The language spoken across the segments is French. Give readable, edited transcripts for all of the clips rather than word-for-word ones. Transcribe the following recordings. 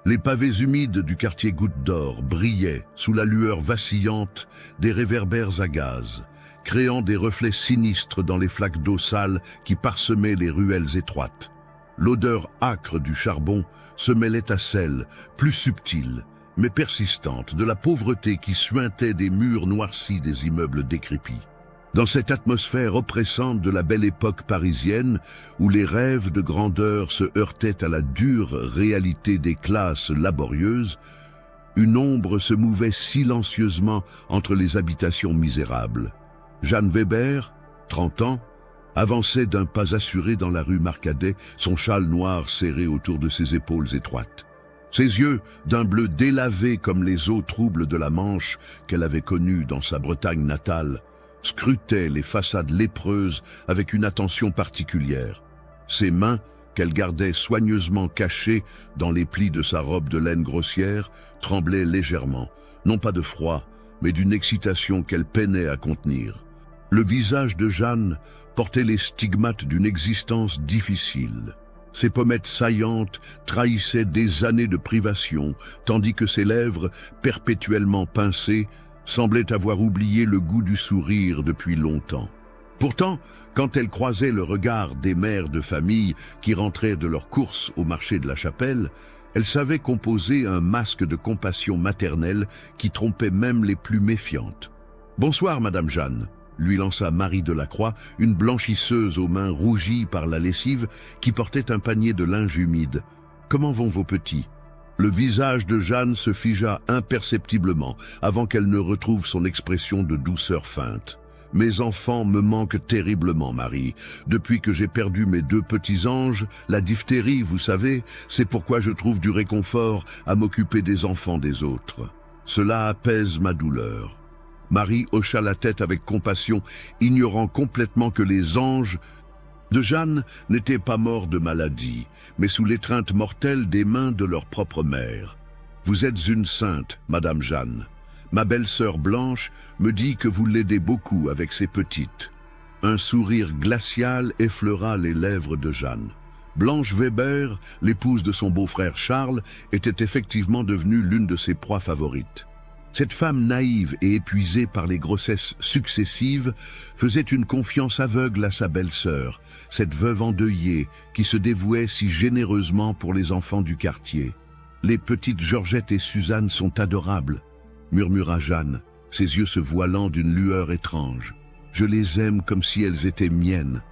Les pavés humides du quartier Goutte d'Or brillaient sous la lueur vacillante des réverbères à gaz, créant des reflets sinistres dans les flaques d'eau sale qui parsemaient les ruelles étroites. L'odeur âcre du charbon se mêlait à celle, plus subtile, mais persistante, de la pauvreté qui suintait des murs noircis des immeubles décrépits. Dans cette atmosphère oppressante de la belle époque parisienne, où les rêves de grandeur se heurtaient à la dure réalité des classes laborieuses, une ombre se mouvait silencieusement entre les habitations misérables. Jeanne Weber, 30 ans, avançait d'un pas assuré dans la rue Marcadet, son châle noir serré autour de ses épaules étroites. Ses yeux, d'un bleu délavé comme les eaux troubles de la Manche qu'elle avait connues dans sa Bretagne natale, scrutait les façades lépreuses avec une attention particulière. Ses mains, qu'elle gardait soigneusement cachées dans les plis de sa robe de laine grossière, tremblaient légèrement, non pas de froid, mais d'une excitation qu'elle peinait à contenir. Le visage de Jeanne portait les stigmates d'une existence difficile. Ses pommettes saillantes trahissaient des années de privation, tandis que ses lèvres, perpétuellement pincées, semblait avoir oublié le goût du sourire depuis longtemps. Pourtant, quand elle croisait le regard des mères de famille qui rentraient de leurs courses au marché de la Chapelle, elle savait composer un masque de compassion maternelle qui trompait même les plus méfiantes. « Bonsoir, Madame Jeanne », lui lança Marie Delacroix, une blanchisseuse aux mains rougies par la lessive qui portait un panier de linge humide. « Comment vont vos petits ?» Le visage de Jeanne se figea imperceptiblement avant qu'elle ne retrouve son expression de douceur feinte. « Mes enfants me manquent terriblement, Marie. Depuis que j'ai perdu mes 2 petits anges, la diphtérie, vous savez, c'est pourquoi je trouve du réconfort à m'occuper des enfants des autres. Cela apaise ma douleur. » Marie hocha la tête avec compassion, ignorant complètement que les anges de Jeanne n'étaient pas morts de maladie, mais sous l'étreinte mortelle des mains de leur propre mère. « Vous êtes une sainte, Madame Jeanne. Ma belle-sœur Blanche me dit que vous l'aidez beaucoup avec ses petites. » Un sourire glacial effleura les lèvres de Jeanne. Blanche Weber, l'épouse de son beau-frère Charles, était effectivement devenue l'une de ses proies favorites. Cette femme naïve et épuisée par les grossesses successives faisait une confiance aveugle à sa belle-sœur, cette veuve endeuillée qui se dévouait si généreusement pour les enfants du quartier. « Les petites Georgette et Suzanne sont adorables », murmura Jeanne, ses yeux se voilant d'une lueur étrange. « Je les aime comme si elles étaient miennes. »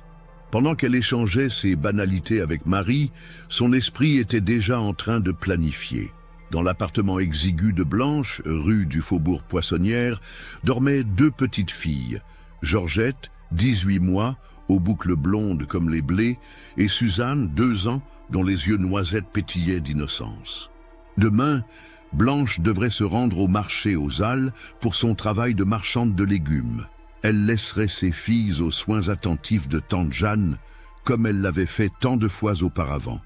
Pendant qu'elle échangeait ces banalités avec Marie, son esprit était déjà en train de planifier. Dans l'appartement exigu de Blanche, rue du Faubourg Poissonnière, dormaient 2 petites filles, Georgette, 18 mois, aux boucles blondes comme les blés, et Suzanne, 2 ans, dont les yeux noisettes pétillaient d'innocence. Demain, Blanche devrait se rendre au marché aux Halles pour son travail de marchande de légumes. Elle laisserait ses filles aux soins attentifs de tante Jeanne, comme elle l'avait fait tant de fois auparavant.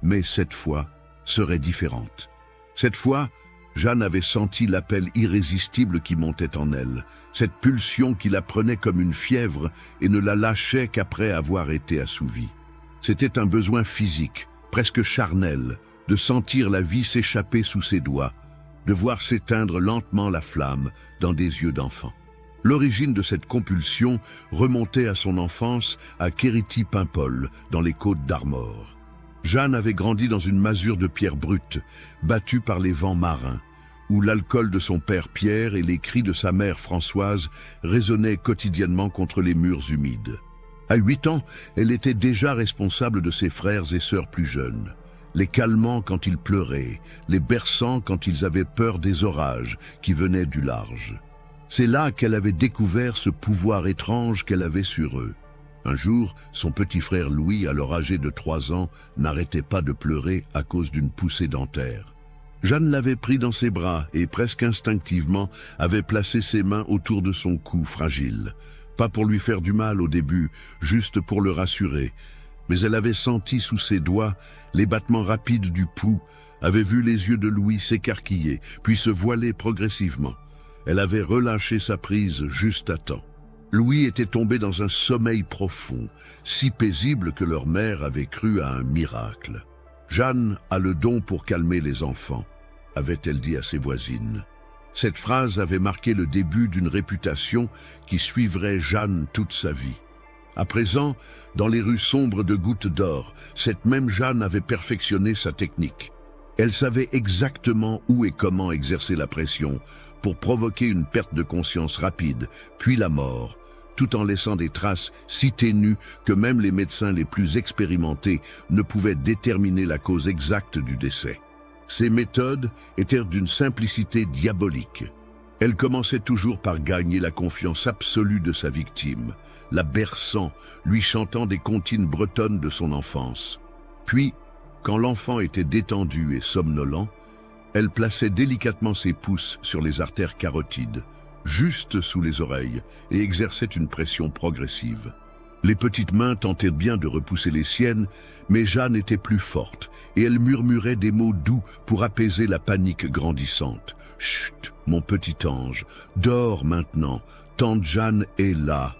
Mais cette fois serait différente. Cette fois, Jeanne avait senti l'appel irrésistible qui montait en elle, cette pulsion qui la prenait comme une fièvre et ne la lâchait qu'après avoir été assouvie. C'était un besoin physique, presque charnel, de sentir la vie s'échapper sous ses doigts, de voir s'éteindre lentement la flamme dans des yeux d'enfant. L'origine de cette compulsion remontait à son enfance à Quérity-Paimpol, dans les Côtes d'Armor. Jeanne avait grandi dans une masure de pierre brute, battue par les vents marins, où l'alcool de son père Pierre et les cris de sa mère Françoise résonnaient quotidiennement contre les murs humides. À 8 ans, elle était déjà responsable de ses frères et sœurs plus jeunes, les calmant quand ils pleuraient, les berçant quand ils avaient peur des orages qui venaient du large. C'est là qu'elle avait découvert ce pouvoir étrange qu'elle avait sur eux. Un jour, son petit frère Louis, alors âgé de 3 ans, n'arrêtait pas de pleurer à cause d'une poussée dentaire. Jeanne l'avait pris dans ses bras et, presque instinctivement, avait placé ses mains autour de son cou fragile. Pas pour lui faire du mal au début, juste pour le rassurer. Mais elle avait senti sous ses doigts les battements rapides du pouls, avait vu les yeux de Louis s'écarquiller, puis se voiler progressivement. Elle avait relâché sa prise juste à temps. Louis était tombé dans un sommeil profond, si paisible que leur mère avait cru à un miracle. Jeanne a le don pour calmer les enfants, avait-elle dit à ses voisines. Cette phrase avait marqué le début d'une réputation qui suivrait Jeanne toute sa vie. À présent, dans les rues sombres de Goutte d'Or, cette même Jeanne avait perfectionné sa technique. Elle savait exactement où et comment exercer la pression pour provoquer une perte de conscience rapide, puis la mort, tout en laissant des traces si ténues que même les médecins les plus expérimentés ne pouvaient déterminer la cause exacte du décès. Ces méthodes étaient d'une simplicité diabolique. Elle commençait toujours par gagner la confiance absolue de sa victime, la berçant, lui chantant des comptines bretonnes de son enfance. Puis, quand l'enfant était détendu et somnolent, elle plaçait délicatement ses pouces sur les artères carotides, juste sous les oreilles, et exerçait une pression progressive. Les petites mains tentaient bien de repousser les siennes, mais Jeanne était plus forte, et elle murmurait des mots doux pour apaiser la panique grandissante. « Chut, mon petit ange, dors maintenant, tante Jeanne est là. »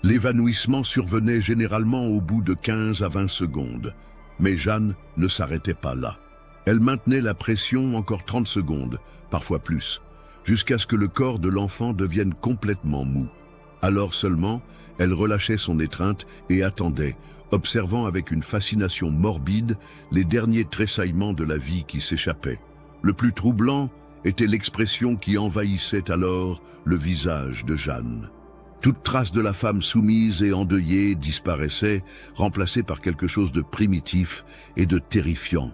L'évanouissement survenait généralement au bout de 15 à 20 secondes, mais Jeanne ne s'arrêtait pas là. Elle maintenait la pression encore 30 secondes, parfois plus, jusqu'à ce que le corps de l'enfant devienne complètement mou. Alors seulement, elle relâchait son étreinte et attendait, observant avec une fascination morbide les derniers tressaillements de la vie qui s'échappaient. Le plus troublant était l'expression qui envahissait alors le visage de Jeanne. Toute trace de la femme soumise et endeuillée disparaissait, remplacée par quelque chose de primitif et de terrifiant.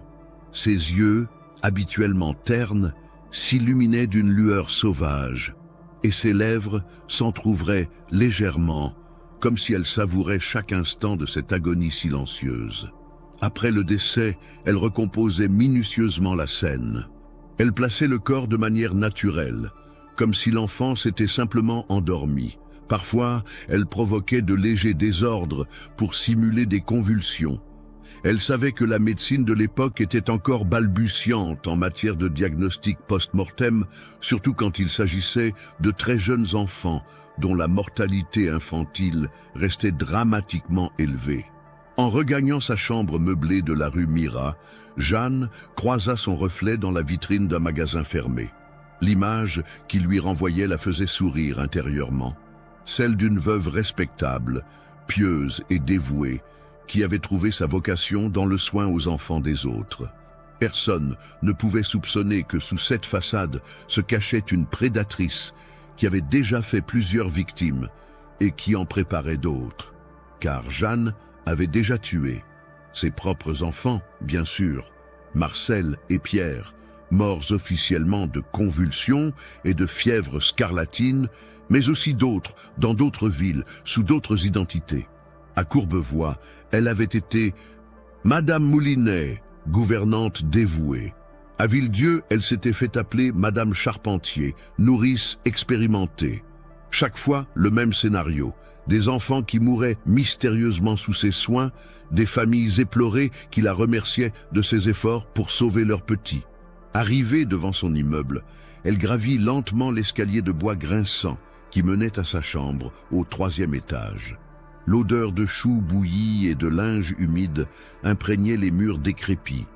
Ses yeux, habituellement ternes, s'illuminaient d'une lueur sauvage, et ses lèvres s'entr'ouvraient légèrement, comme si elle savourait chaque instant de cette agonie silencieuse. Après le décès, elle recomposait minutieusement la scène. Elle plaçait le corps de manière naturelle, comme si l'enfant s'était simplement endormi. Parfois, elle provoquait de légers désordres pour simuler des convulsions. Elle savait que la médecine de l'époque était encore balbutiante en matière de diagnostic post-mortem, surtout quand il s'agissait de très jeunes enfants dont la mortalité infantile restait dramatiquement élevée. En regagnant sa chambre meublée de la rue Mira, Jeanne croisa son reflet dans la vitrine d'un magasin fermé. L'image qui lui renvoyait la faisait sourire intérieurement, celle d'une veuve respectable, pieuse et dévouée, qui avait trouvé sa vocation dans le soin aux enfants des autres. Personne ne pouvait soupçonner que sous cette façade se cachait une prédatrice qui avait déjà fait plusieurs victimes et qui en préparait d'autres. Car Jeanne avait déjà tué ses propres enfants, bien sûr, Marcel et Pierre, morts officiellement de convulsions et de fièvre scarlatine, mais aussi d'autres, dans d'autres villes, sous d'autres identités. À Courbevoie, elle avait été Madame Moulinet, gouvernante dévouée. À Villedieu, elle s'était fait appeler Madame Charpentier, nourrice expérimentée. Chaque fois, le même scénario. Des enfants qui mouraient mystérieusement sous ses soins, des familles éplorées qui la remerciaient de ses efforts pour sauver leurs petits. Arrivée devant son immeuble, elle gravit lentement l'escalier de bois grinçant qui menait à sa chambre au 3e étage. L'odeur de choux bouillis et de linge humide imprégnait les murs décrépits,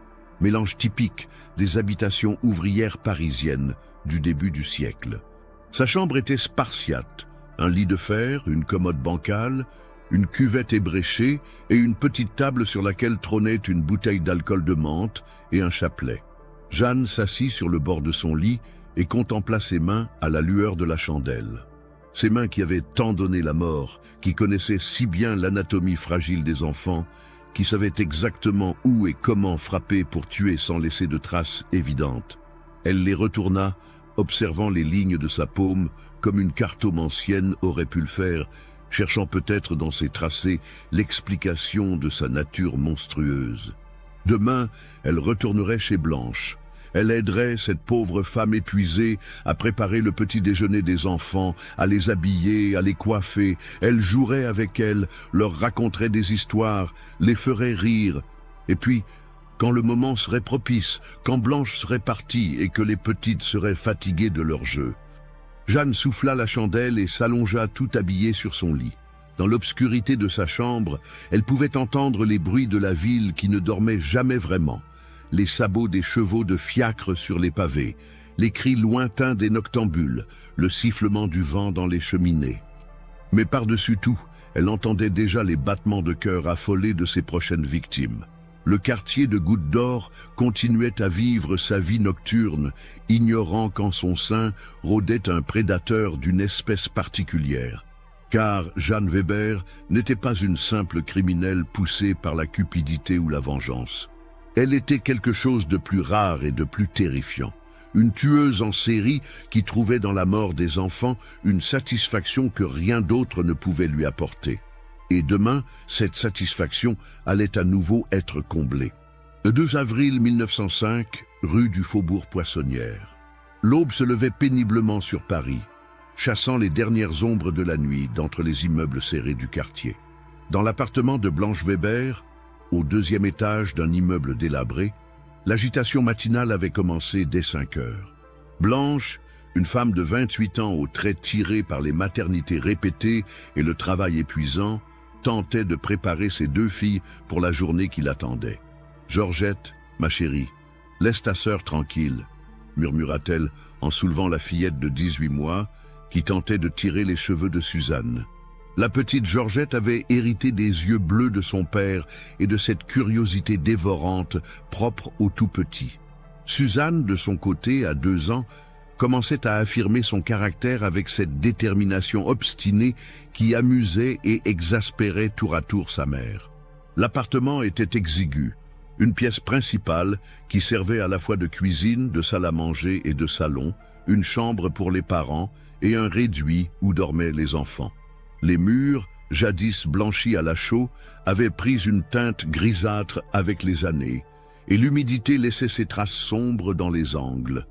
mélange typique des habitations ouvrières parisiennes du début du siècle. Sa chambre était spartiate, un lit de fer, une commode bancale, une cuvette ébréchée et une petite table sur laquelle trônait une bouteille d'alcool de menthe et un chapelet. Jeanne s'assit sur le bord de son lit et contempla ses mains à la lueur de la chandelle. Ses mains qui avaient tant donné la mort, qui connaissaient si bien l'anatomie fragile des enfants, qui savaient exactement où et comment frapper pour tuer sans laisser de traces évidentes. Elle les retourna, observant les lignes de sa paume comme une cartomancienne aurait pu le faire, cherchant peut-être dans ses tracés l'explication de sa nature monstrueuse. Demain, elle retournerait chez Blanche. Elle aiderait cette pauvre femme épuisée à préparer le petit déjeuner des enfants, à les habiller, à les coiffer. Elle jouerait avec elles, leur raconterait des histoires, les ferait rire. Et puis, quand le moment serait propice, quand Blanche serait partie et que les petites seraient fatiguées de leur jeu, Jeanne souffla la chandelle et s'allongea tout habillée sur son lit. Dans l'obscurité de sa chambre, elle pouvait entendre les bruits de la ville qui ne dormait jamais vraiment. les sabots des chevaux de fiacre sur les pavés, les cris lointains des noctambules, le sifflement du vent dans les cheminées. Mais par-dessus tout, elle entendait déjà les battements de cœur affolés de ses prochaines victimes. Le quartier de Goutte d'Or continuait à vivre sa vie nocturne, ignorant qu'en son sein rôdait un prédateur d'une espèce particulière. Car Jeanne Weber n'était pas une simple criminelle poussée par la cupidité ou la vengeance. Elle était quelque chose de plus rare et de plus terrifiant. Une tueuse en série qui trouvait dans la mort des enfants une satisfaction que rien d'autre ne pouvait lui apporter. Et demain, cette satisfaction allait à nouveau être comblée. Le 2 avril 1905, rue du Faubourg-Poissonnière. L'aube se levait péniblement sur Paris, chassant les dernières ombres de la nuit d'entre les immeubles serrés du quartier. Dans l'appartement de Blanche Weber, au 2e étage d'un immeuble délabré, l'agitation matinale avait commencé dès 5 heures. Blanche, une femme de 28 ans aux traits tirés par les maternités répétées et le travail épuisant, tentait de préparer ses 2 filles pour la journée qui l'attendait. « Georgette, ma chérie, laisse ta sœur tranquille », murmura-t-elle en soulevant la fillette de 18 mois qui tentait de tirer les cheveux de Suzanne. La petite Georgette avait hérité des yeux bleus de son père et de cette curiosité dévorante propre aux tout-petits. Suzanne, de son côté, à 2 ans, commençait à affirmer son caractère avec cette détermination obstinée qui amusait et exaspérait tour à tour sa mère. L'appartement était exigu, une pièce principale qui servait à la fois de cuisine, de salle à manger et de salon, une chambre pour les parents et un réduit où dormaient les enfants. Les murs, jadis blanchis à la chaux, avaient pris une teinte grisâtre avec les années, et l'humidité laissait ses traces sombres dans les angles.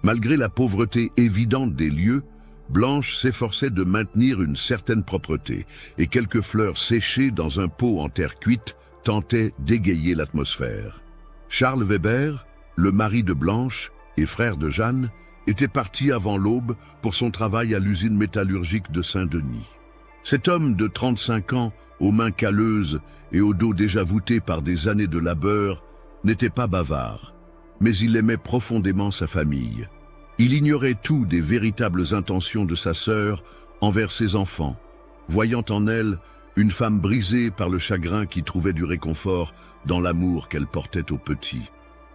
Malgré la pauvreté évidente des lieux, Blanche s'efforçait de maintenir une certaine propreté, et quelques fleurs séchées dans un pot en terre cuite tentaient d'égayer l'atmosphère. Charles Weber, le mari de Blanche et frère de Jeanne, était parti avant l'aube pour son travail à l'usine métallurgique de Saint-Denis. Cet homme de 35 ans, aux mains calleuses et au dos déjà voûté par des années de labeur, n'était pas bavard, mais il aimait profondément sa famille. Il ignorait tout des véritables intentions de sa sœur envers ses enfants, voyant en elle une femme brisée par le chagrin qui trouvait du réconfort dans l'amour qu'elle portait aux petits.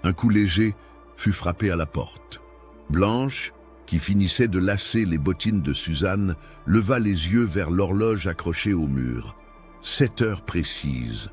Un coup léger fut frappé à la porte. Blanche, qui finissait de lasser les bottines de Suzanne, leva les yeux vers l'horloge accrochée au mur. 7 heures précises.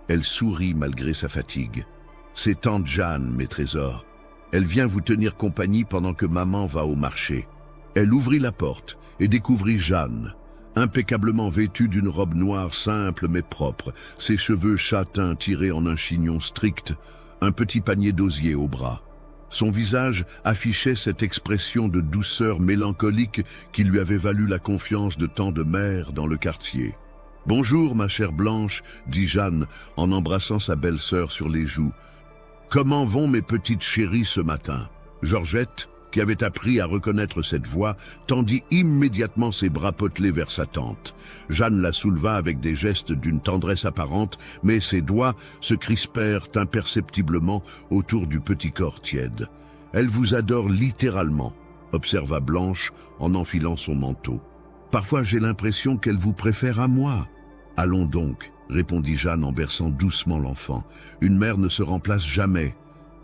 Elle sourit malgré sa fatigue. « C'est tante Jeanne, mes trésors. Elle vient vous tenir compagnie pendant que maman va au marché. » Elle ouvrit la porte et découvrit Jeanne, impeccablement vêtue d'une robe noire simple mais propre, ses cheveux châtains tirés en un chignon strict, un petit panier d'osier au bras. Son visage affichait cette expression de douceur mélancolique qui lui avait valu la confiance de tant de mères dans le quartier. « Bonjour, ma chère Blanche, » dit Jeanne en embrassant sa belle-sœur sur les joues. « Comment vont mes petites chéries ce matin ?» Georgette, qui avait appris à reconnaître cette voix, tendit immédiatement ses bras potelés vers sa tante. Jeanne la souleva avec des gestes d'une tendresse apparente, mais ses doigts se crispèrent imperceptiblement autour du petit corps tiède. « Elle vous adore littéralement », observa Blanche en enfilant son manteau. « Parfois j'ai l'impression qu'elle vous préfère à moi. »« Allons donc », répondit Jeanne en berçant doucement l'enfant. « Une mère ne se remplace jamais.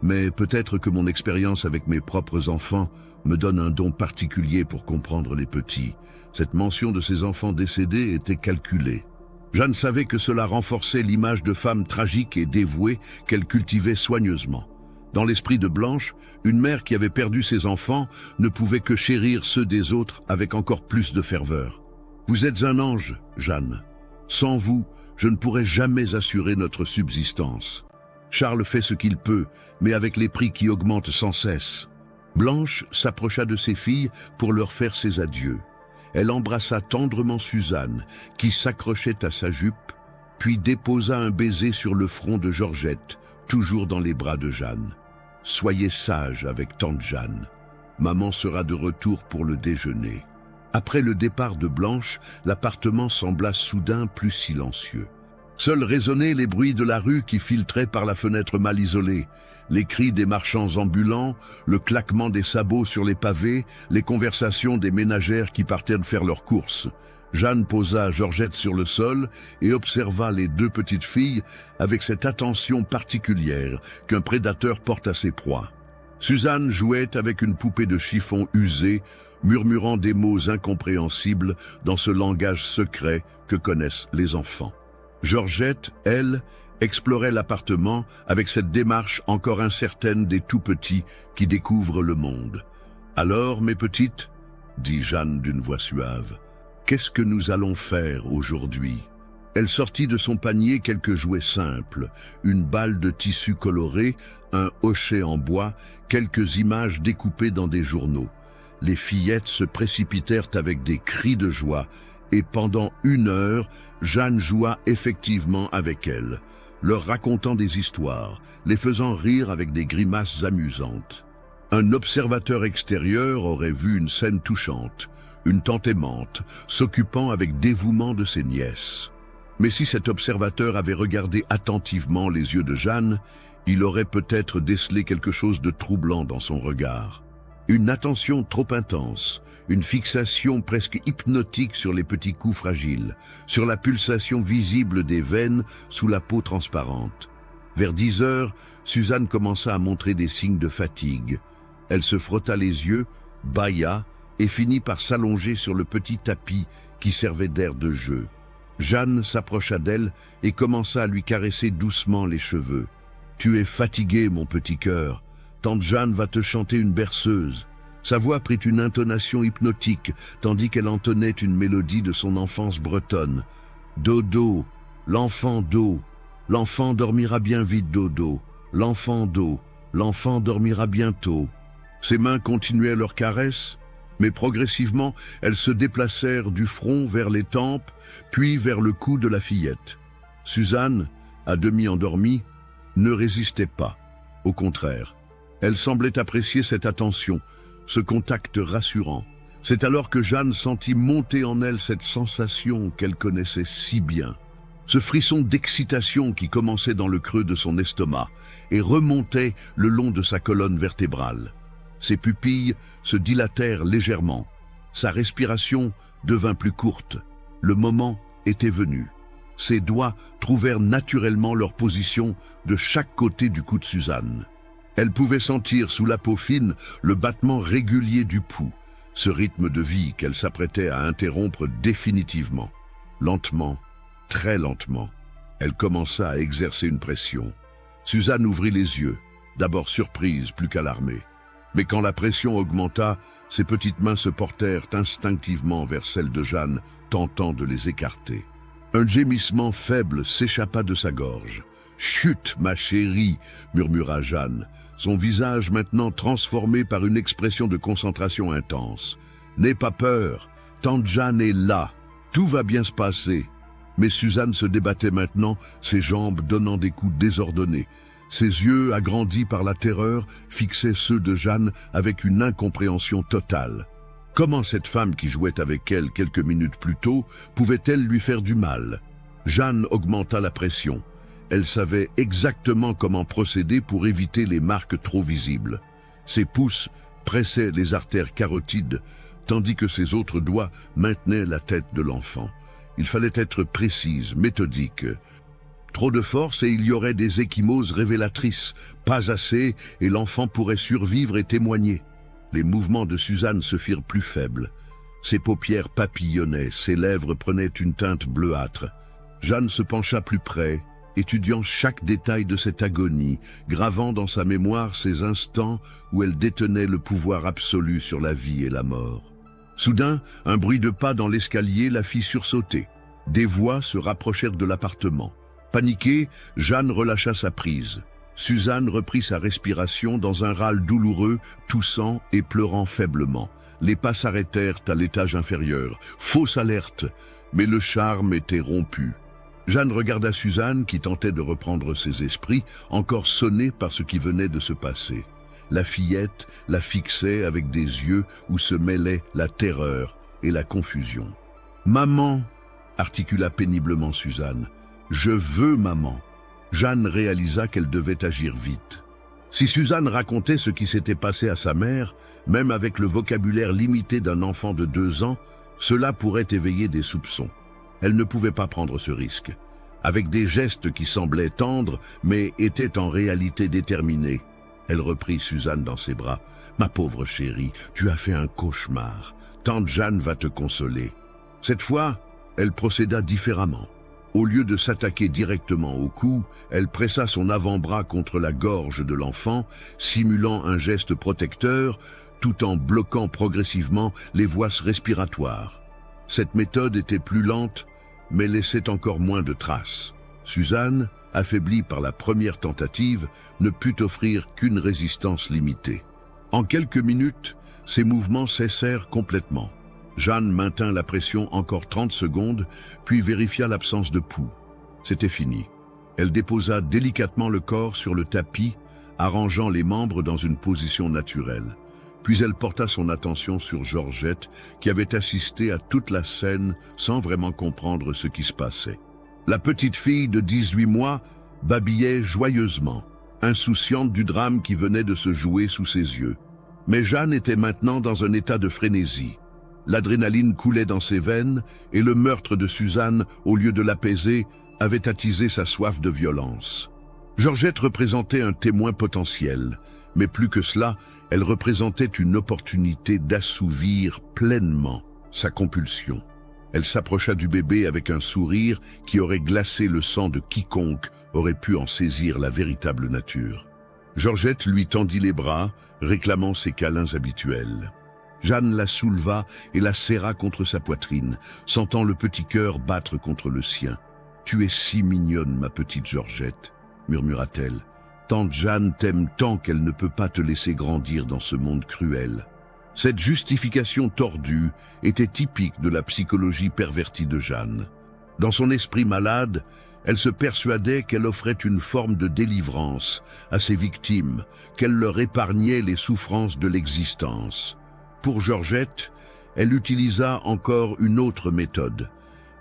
Mais peut-être que mon expérience avec mes propres enfants me donne un don particulier pour comprendre les petits. Cette mention de ces enfants décédés était calculée. Jeanne savait que cela renforçait l'image de femme tragique et dévouée qu'elle cultivait soigneusement. Dans l'esprit de Blanche, une mère qui avait perdu ses enfants ne pouvait que chérir ceux des autres avec encore plus de ferveur. « Vous êtes un ange, Jeanne. Sans vous, je ne pourrais jamais assurer notre subsistance. Charles fait ce qu'il peut, mais avec les prix qui augmentent sans cesse. » Blanche s'approcha de ses filles pour leur faire ses adieux. Elle embrassa tendrement Suzanne, qui s'accrochait à sa jupe, puis déposa un baiser sur le front de Georgette, toujours dans les bras de Jeanne. « Soyez sage avec tante Jeanne. Maman sera de retour pour le déjeuner. » Après le départ de Blanche, l'appartement sembla soudain plus silencieux. Seuls résonnaient les bruits de la rue qui filtraient par la fenêtre mal isolée, les cris des marchands ambulants, le claquement des sabots sur les pavés, les conversations des ménagères qui partaient faire leurs courses. Jeanne posa Georgette sur le sol et observa les deux petites filles avec cette attention particulière qu'un prédateur porte à ses proies. Suzanne jouait avec une poupée de chiffon usée, murmurant des mots incompréhensibles dans ce langage secret que connaissent les enfants. Georgette, elle, explorait l'appartement avec cette démarche encore incertaine des tout-petits qui découvrent le monde. « Alors, mes petites, » dit Jeanne d'une voix suave, « qu'est-ce que nous allons faire aujourd'hui ?» Elle sortit de son panier quelques jouets simples, une balle de tissu coloré, un hochet en bois, quelques images découpées dans des journaux. Les fillettes se précipitèrent avec des cris de joie, et pendant 1 heure, Jeanne joua effectivement avec elles, leur racontant des histoires, les faisant rire avec des grimaces amusantes. Un observateur extérieur aurait vu une scène touchante, une tante aimante, s'occupant avec dévouement de ses nièces. Mais si cet observateur avait regardé attentivement les yeux de Jeanne, il aurait peut-être décelé quelque chose de troublant dans son regard. Une attention trop intense, une fixation presque hypnotique sur les petits coups fragiles, sur la pulsation visible des veines sous la peau transparente. Vers 10 heures, Suzanne commença à montrer des signes de fatigue. Elle se frotta les yeux, bâilla et finit par s'allonger sur le petit tapis qui servait d'aire de jeu. Jeanne s'approcha d'elle et commença à lui caresser doucement les cheveux. « Tu es fatigué, mon petit cœur. Tante Jeanne va te chanter une berceuse. » Sa voix prit une intonation hypnotique, tandis qu'elle entonnait une mélodie de son enfance bretonne. « Dodo, l'enfant d'eau, l'enfant dormira bien vite, Dodo, l'enfant d'eau, l'enfant dormira bientôt. » Ses mains continuaient leurs caresses, mais progressivement, elles se déplacèrent du front vers les tempes, puis vers le cou de la fillette. Suzanne, à demi endormie, ne résistait pas. Au contraire, elle semblait apprécier cette attention, ce contact rassurant. C'est alors que Jeanne sentit monter en elle cette sensation qu'elle connaissait si bien. Ce frisson d'excitation qui commençait dans le creux de son estomac et remontait le long de sa colonne vertébrale. Ses pupilles se dilatèrent légèrement. Sa respiration devint plus courte. Le moment était venu. Ses doigts trouvèrent naturellement leur position de chaque côté du cou de Suzanne. Elle pouvait sentir sous la peau fine le battement régulier du pouls, ce rythme de vie qu'elle s'apprêtait à interrompre définitivement. Lentement, très lentement, elle commença à exercer une pression. Suzanne ouvrit les yeux, d'abord surprise plus qu'alarmée. Mais quand la pression augmenta, ses petites mains se portèrent instinctivement vers celles de Jeanne, tentant de les écarter. Un gémissement faible s'échappa de sa gorge. « Chut, ma chérie !» murmura Jeanne, son visage maintenant transformé par une expression de concentration intense. « N'aie pas peur, tante Jeanne est là, tout va bien se passer. » Mais Suzanne se débattait maintenant, ses jambes donnant des coups désordonnés. Ses yeux, agrandis par la terreur, fixaient ceux de Jeanne avec une incompréhension totale. Comment cette femme qui jouait avec elle quelques minutes plus tôt pouvait-elle lui faire du mal? Jeanne augmenta la pression. Elle savait exactement comment procéder pour éviter les marques trop visibles. Ses pouces pressaient les artères carotides, tandis que ses autres doigts maintenaient la tête de l'enfant. Il fallait être précise, méthodique. Trop de force et il y aurait des ecchymoses révélatrices. Pas assez et l'enfant pourrait survivre et témoigner. Les mouvements de Suzanne se firent plus faibles. Ses paupières papillonnaient, ses lèvres prenaient une teinte bleuâtre. Jeanne se pencha plus près, étudiant chaque détail de cette agonie, gravant dans sa mémoire ces instants où elle détenait le pouvoir absolu sur la vie et la mort. Soudain, un bruit de pas dans l'escalier la fit sursauter. Des voix se rapprochèrent de l'appartement. Paniquée, Jeanne relâcha sa prise. Suzanne reprit sa respiration dans un râle douloureux, toussant et pleurant faiblement. Les pas s'arrêtèrent à l'étage inférieur. Fausse alerte, mais le charme était rompu. Jeanne regarda Suzanne qui tentait de reprendre ses esprits, encore sonnée par ce qui venait de se passer. La fillette la fixait avec des yeux où se mêlaient la terreur et la confusion. « Maman !» articula péniblement Suzanne. « Je veux maman ». Jeanne réalisa qu'elle devait agir vite. Si Suzanne racontait ce qui s'était passé à sa mère, même avec le vocabulaire limité d'un enfant de 2 ans, cela pourrait éveiller des soupçons. Elle ne pouvait pas prendre ce risque. Avec des gestes qui semblaient tendres, mais étaient en réalité déterminés, elle reprit Suzanne dans ses bras. « Ma pauvre chérie, tu as fait un cauchemar. Tante Jeanne va te consoler. » Cette fois, elle procéda différemment. Au lieu de s'attaquer directement au cou, elle pressa son avant-bras contre la gorge de l'enfant, simulant un geste protecteur, tout en bloquant progressivement les voies respiratoires. Cette méthode était plus lente, mais laissait encore moins de traces. Suzanne, affaiblie par la première tentative, ne put offrir qu'une résistance limitée. En quelques minutes, ses mouvements cessèrent complètement. Jeanne maintint la pression encore 30 secondes, puis vérifia l'absence de pouls. C'était fini. Elle déposa délicatement le corps sur le tapis, arrangeant les membres dans une position naturelle. Puis elle porta son attention sur Georgette, qui avait assisté à toute la scène sans vraiment comprendre ce qui se passait. La petite fille de 18 mois babillait joyeusement, insouciante du drame qui venait de se jouer sous ses yeux. Mais Jeanne était maintenant dans un état de frénésie. L'adrénaline coulait dans ses veines et le meurtre de Suzanne, au lieu de l'apaiser, avait attisé sa soif de violence. Georgette représentait un témoin potentiel, mais plus que cela, elle représentait une opportunité d'assouvir pleinement sa compulsion. Elle s'approcha du bébé avec un sourire qui aurait glacé le sang de quiconque aurait pu en saisir la véritable nature. Georgette lui tendit les bras, réclamant ses câlins habituels. Jeanne la souleva et la serra contre sa poitrine, sentant le petit cœur battre contre le sien. « Tu es si mignonne, ma petite Georgette », murmura-t-elle. « Tante Jeanne t'aime tant qu'elle ne peut pas te laisser grandir dans ce monde cruel. » Cette justification tordue était typique de la psychologie pervertie de Jeanne. Dans son esprit malade, elle se persuadait qu'elle offrait une forme de délivrance à ses victimes, qu'elle leur épargnait les souffrances de l'existence. Pour Georgette, elle utilisa encore une autre méthode.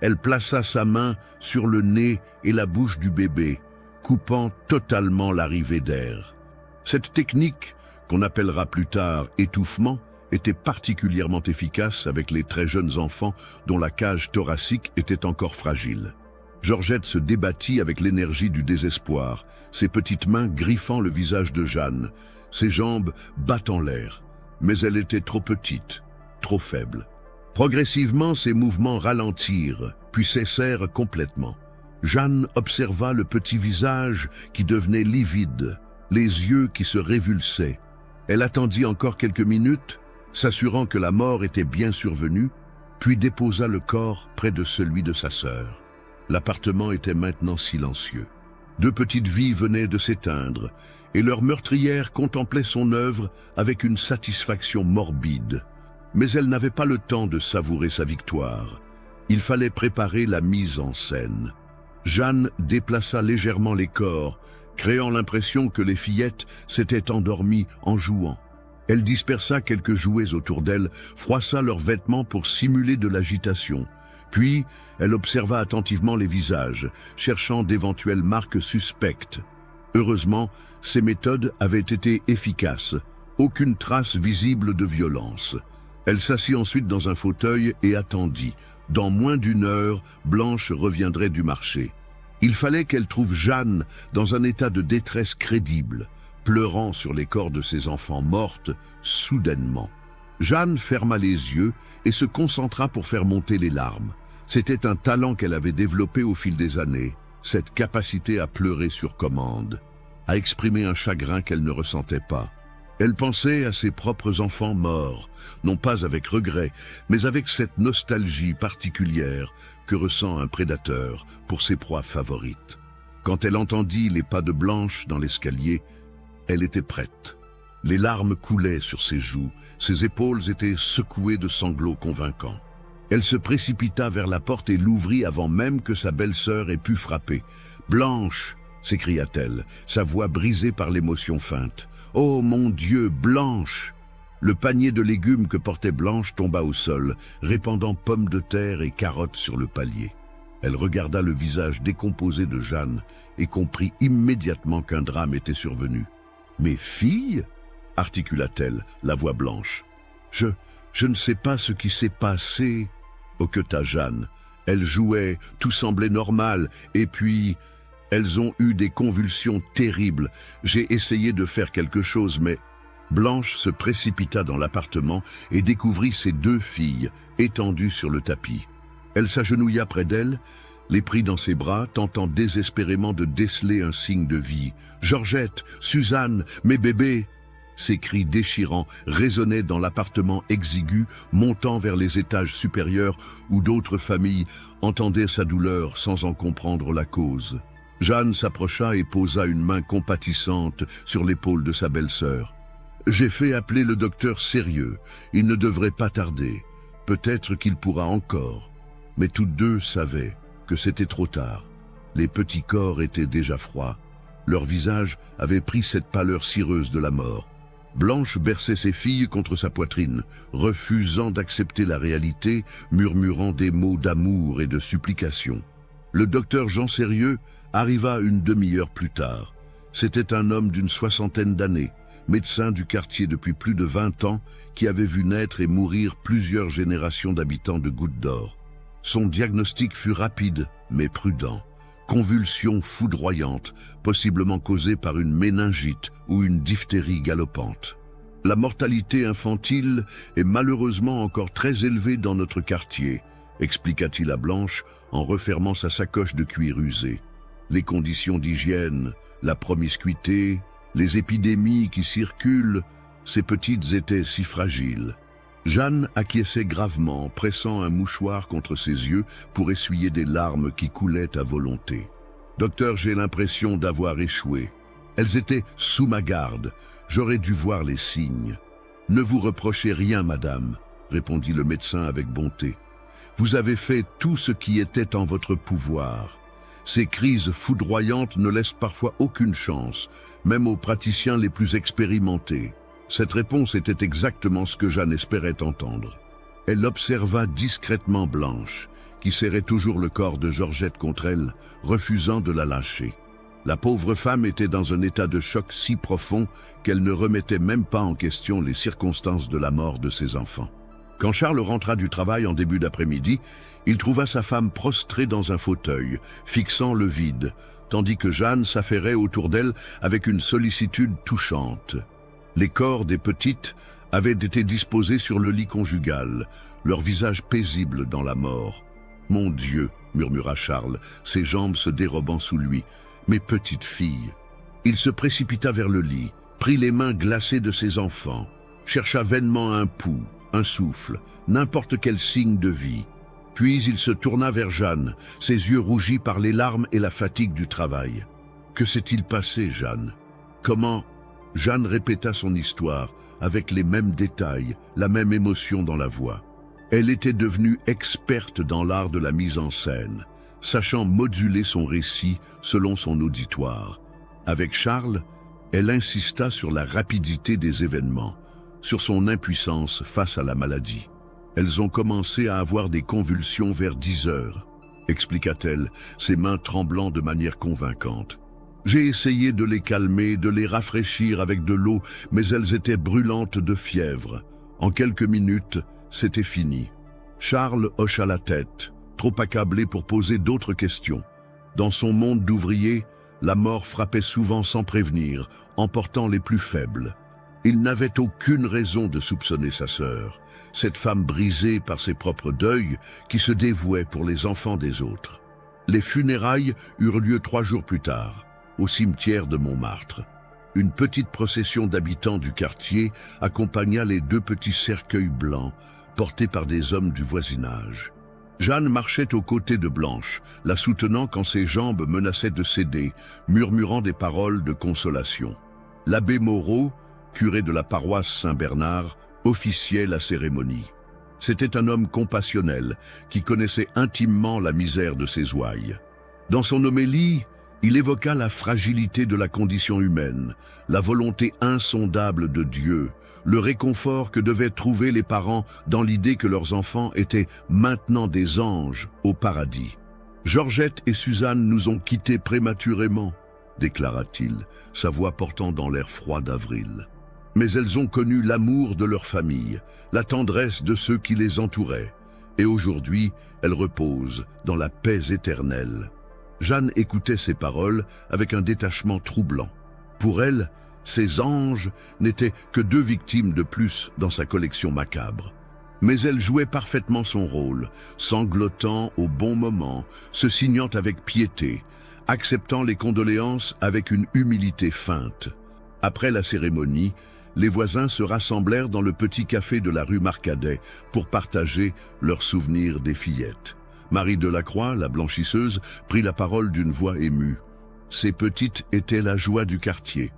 Elle plaça sa main sur le nez et la bouche du bébé, coupant totalement l'arrivée d'air. Cette technique, qu'on appellera plus tard étouffement, était particulièrement efficace avec les très jeunes enfants dont la cage thoracique était encore fragile. Georgette se débattit avec l'énergie du désespoir, ses petites mains griffant le visage de Jeanne, ses jambes battant l'air. Mais elle était trop petite, trop faible. Progressivement, ses mouvements ralentirent, puis cessèrent complètement. Jeanne observa le petit visage qui devenait livide, les yeux qui se révulsaient. Elle attendit encore quelques minutes, s'assurant que la mort était bien survenue, puis déposa le corps près de celui de sa sœur. L'appartement était maintenant silencieux. 2 petites vies venaient de s'éteindre, et leur meurtrière contemplait son œuvre avec une satisfaction morbide. Mais elle n'avait pas le temps de savourer sa victoire. Il fallait préparer la mise en scène. Jeanne déplaça légèrement les corps, créant l'impression que les fillettes s'étaient endormies en jouant. Elle dispersa quelques jouets autour d'elle, froissa leurs vêtements pour simuler de l'agitation. Puis, elle observa attentivement les visages, cherchant d'éventuelles marques suspectes. Heureusement, ces méthodes avaient été efficaces. Aucune trace visible de violence. Elle s'assit ensuite dans un fauteuil et attendit. Dans moins d'1 heure, Blanche reviendrait du marché. Il fallait qu'elle trouve Jeanne dans un état de détresse crédible, pleurant sur les corps de ses enfants mortes, soudainement. Jeanne ferma les yeux et se concentra pour faire monter les larmes. C'était un talent qu'elle avait développé au fil des années, cette capacité à pleurer sur commande, à exprimer un chagrin qu'elle ne ressentait pas. Elle pensait à ses propres enfants morts, non pas avec regret, mais avec cette nostalgie particulière que ressent un prédateur pour ses proies favorites. Quand elle entendit les pas de Blanche dans l'escalier, elle était prête. Les larmes coulaient sur ses joues, ses épaules étaient secouées de sanglots convaincants. Elle se précipita vers la porte et l'ouvrit avant même que sa belle-sœur ait pu frapper. « Blanche !» s'écria-t-elle, sa voix brisée par l'émotion feinte. « Oh mon Dieu, Blanche !» Le panier de légumes que portait Blanche tomba au sol, répandant pommes de terre et carottes sur le palier. Elle regarda le visage décomposé de Jeanne et comprit immédiatement qu'un drame était survenu. « Mes filles » articula-t-elle, la voix blanche. « Je ne sais pas ce qui s'est passé. » hoqueta Jeanne. Elles jouaient, tout semblait normal, et puis... elles ont eu des convulsions terribles. J'ai essayé de faire quelque chose, mais... Blanche se précipita dans l'appartement et découvrit ses 2 filles, étendues sur le tapis. Elle s'agenouilla près d'elle, les prit dans ses bras, tentant désespérément de déceler un signe de vie. « Georgette, Suzanne, mes bébés !» Ces cris déchirants résonnaient dans l'appartement exigu, montant vers les étages supérieurs où d'autres familles entendaient sa douleur sans en comprendre la cause. Jeanne s'approcha et posa une main compatissante sur l'épaule de sa belle-sœur. « J'ai fait appeler le docteur sérieux. Il ne devrait pas tarder. Peut-être qu'il pourra encore. » Mais toutes 2 savaient que c'était trop tard. Les petits corps étaient déjà froids. Leurs visages avaient pris cette pâleur cireuse de la mort. Blanche berçait ses filles contre sa poitrine, refusant d'accepter la réalité, murmurant des mots d'amour et de supplication. Le docteur Jean Sérieux arriva une demi-heure plus tard. C'était un homme d'une 60aine d'années, médecin du quartier depuis plus de 20 ans, qui avait vu naître et mourir plusieurs générations d'habitants de Goutte d'Or. Son diagnostic fut rapide, mais prudent. Convulsions foudroyantes, possiblement causées par une méningite ou une diphtérie galopante. La mortalité infantile est malheureusement encore très élevée dans notre quartier, expliqua-t-il à Blanche en refermant sa sacoche de cuir usé. Les conditions d'hygiène, la promiscuité, les épidémies qui circulent, ces petites étaient si fragiles. Jeanne acquiesçait gravement, pressant un mouchoir contre ses yeux pour essuyer des larmes qui coulaient à volonté. « Docteur, j'ai l'impression d'avoir échoué. Elles étaient sous ma garde. J'aurais dû voir les signes. »« Ne vous reprochez rien, madame, » répondit le médecin avec bonté. « Vous avez fait tout ce qui était en votre pouvoir. Ces crises foudroyantes ne laissent parfois aucune chance, même aux praticiens les plus expérimentés. » Cette réponse était exactement ce que Jeanne espérait entendre. Elle observa discrètement Blanche, qui serrait toujours le corps de Georgette contre elle, refusant de la lâcher. La pauvre femme était dans un état de choc si profond qu'elle ne remettait même pas en question les circonstances de la mort de ses enfants. Quand Charles rentra du travail en début d'après-midi, il trouva sa femme prostrée dans un fauteuil, fixant le vide, tandis que Jeanne s'affairait autour d'elle avec une sollicitude touchante. Les corps des petites avaient été disposés sur le lit conjugal, leur visage paisible dans la mort. « Mon Dieu !» murmura Charles, ses jambes se dérobant sous lui. « Mes petites filles !» Il se précipita vers le lit, prit les mains glacées de ses enfants, chercha vainement un pouls, un souffle, n'importe quel signe de vie. Puis il se tourna vers Jeanne, ses yeux rougis par les larmes et la fatigue du travail. « Que s'est-il passé, Jeanne? Comment ?» Jeanne répéta son histoire, avec les mêmes détails, la même émotion dans la voix. Elle était devenue experte dans l'art de la mise en scène, sachant moduler son récit selon son auditoire. Avec Charles, elle insista sur la rapidité des événements, sur son impuissance face à la maladie. Elles ont commencé à avoir des convulsions vers 10 heures, expliqua-t-elle, ses mains tremblant de manière convaincante. J'ai essayé de les calmer, de les rafraîchir avec de l'eau, mais elles étaient brûlantes de fièvre. En quelques minutes, c'était fini. Charles hocha la tête, trop accablé pour poser d'autres questions. Dans son monde d'ouvrier, la mort frappait souvent sans prévenir, emportant les plus faibles. Il n'avait aucune raison de soupçonner sa sœur, cette femme brisée par ses propres deuils qui se dévouait pour les enfants des autres. Les funérailles eurent lieu 3 jours plus tard, au cimetière de Montmartre. Une petite procession d'habitants du quartier accompagna les 2 petits cercueils blancs portés par des hommes du voisinage. Jeanne marchait aux côtés de Blanche, la soutenant quand ses jambes menaçaient de céder, murmurant des paroles de consolation. L'abbé Moreau, curé de la paroisse Saint-Bernard, officiait la cérémonie. C'était un homme compassionnel qui connaissait intimement la misère de ses ouailles. Dans son homélie, il évoqua la fragilité de la condition humaine, la volonté insondable de Dieu, le réconfort que devaient trouver les parents dans l'idée que leurs enfants étaient maintenant des anges au paradis. Georgette et Suzanne nous ont quittés prématurément, déclara-t-il, sa voix portant dans l'air froid d'avril. Mais elles ont connu l'amour de leur famille, la tendresse de ceux qui les entouraient, et aujourd'hui, elles reposent dans la paix éternelle. Jeanne écoutait ces paroles avec un détachement troublant. Pour elle, ces anges n'étaient que 2 victimes de plus dans sa collection macabre. Mais elle jouait parfaitement son rôle, sanglotant au bon moment, se signant avec piété, acceptant les condoléances avec une humilité feinte. Après la cérémonie, les voisins se rassemblèrent dans le petit café de la rue Marcadet pour partager leurs souvenirs des fillettes. Marie Delacroix, la blanchisseuse, prit la parole d'une voix émue. « Ces petites étaient la joie du quartier »,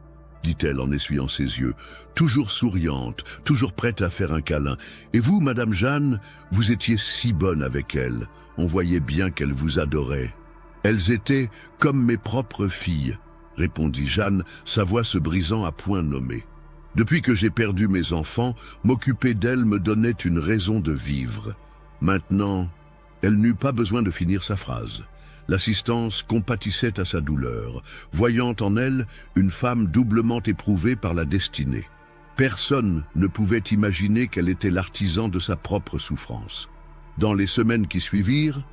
dit-elle en essuyant ses yeux, toujours souriante, toujours prête à faire un câlin. « Et vous, Madame Jeanne, vous étiez si bonne avec elles. On voyait bien qu'elles vous adoraient. »« Elles étaient comme mes propres filles, » répondit Jeanne, sa voix se brisant à point nommé. « Depuis que j'ai perdu mes enfants, m'occuper d'elles me donnait une raison de vivre. Maintenant, elle n'eut pas besoin de finir sa phrase. L'assistance compatissait à sa douleur, voyant en elle une femme doublement éprouvée par la destinée. Personne ne pouvait imaginer qu'elle était l'artisan de sa propre souffrance. Dans les semaines qui suivirent,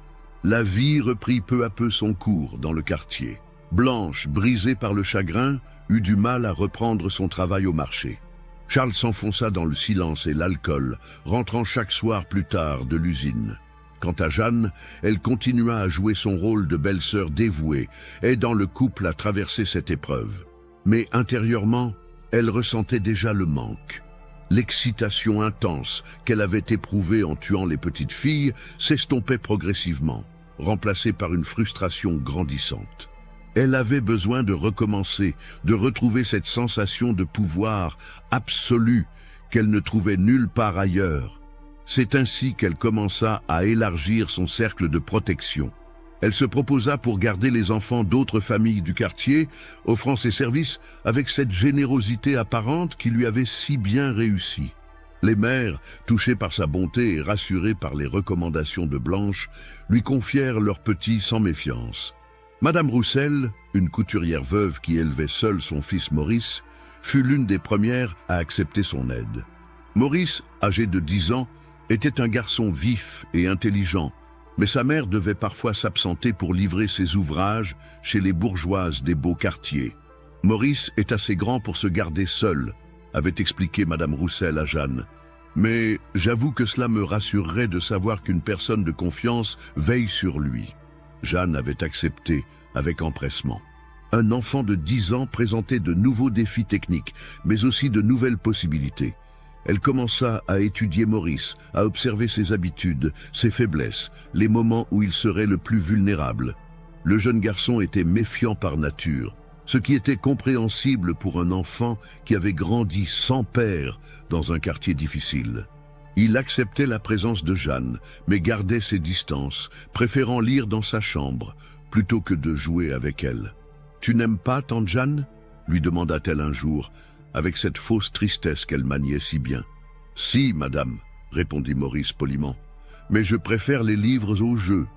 la vie reprit peu à peu son cours dans le quartier. Blanche, brisée par le chagrin, eut du mal à reprendre son travail au marché. Charles s'enfonça dans le silence et l'alcool, rentrant chaque soir plus tard de l'usine. Quant à Jeanne, elle continua à jouer son rôle de belle-sœur dévouée, aidant le couple à traverser cette épreuve. Mais intérieurement, elle ressentait déjà le manque. L'excitation intense qu'elle avait éprouvée en tuant les petites filles s'estompait progressivement, remplacée par une frustration grandissante. Elle avait besoin de recommencer, de retrouver cette sensation de pouvoir absolu qu'elle ne trouvait nulle part ailleurs. C'est ainsi qu'elle commença à élargir son cercle de protection. Elle se proposa pour garder les enfants d'autres familles du quartier, offrant ses services avec cette générosité apparente qui lui avait si bien réussi. Les mères, touchées par sa bonté et rassurées par les recommandations de Blanche, lui confièrent leurs petits sans méfiance. Madame Roussel, une couturière veuve qui élevait seule son fils Maurice, fut l'une des premières à accepter son aide. Maurice, âgé de 10 ans, était un garçon vif et intelligent, mais sa mère devait parfois s'absenter pour livrer ses ouvrages chez les bourgeoises des beaux quartiers. « Maurice est assez grand pour se garder seul », avait expliqué Madame Roussel à Jeanne. « Mais j'avoue que cela me rassurerait de savoir qu'une personne de confiance veille sur lui. » Jeanne avait accepté avec empressement. Un enfant de 10 ans présentait de nouveaux défis techniques, mais aussi de nouvelles possibilités. Elle commença à étudier Maurice, à observer ses habitudes, ses faiblesses, les moments où il serait le plus vulnérable. Le jeune garçon était méfiant par nature, ce qui était compréhensible pour un enfant qui avait grandi sans père dans un quartier difficile. Il acceptait la présence de Jeanne, mais gardait ses distances, préférant lire dans sa chambre, plutôt que de jouer avec elle. « Tu n'aimes pas tante Jeanne ?» lui demanda-t-elle un jour, avec cette fausse tristesse qu'elle maniait si bien. « Si, madame, » répondit Maurice poliment, « mais je préfère les livres aux jeux. »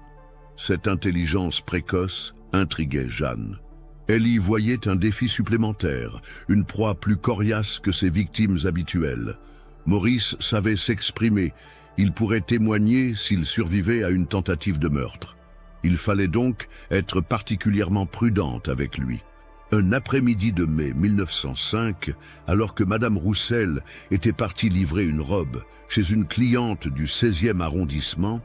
Cette intelligence précoce intriguait Jeanne. Elle y voyait un défi supplémentaire, une proie plus coriace que ses victimes habituelles. Maurice savait s'exprimer, il pourrait témoigner s'il survivait à une tentative de meurtre. Il fallait donc être particulièrement prudente avec lui. Un après-midi de mai 1905, alors que Madame Roussel était partie livrer une robe chez une cliente du 16e arrondissement,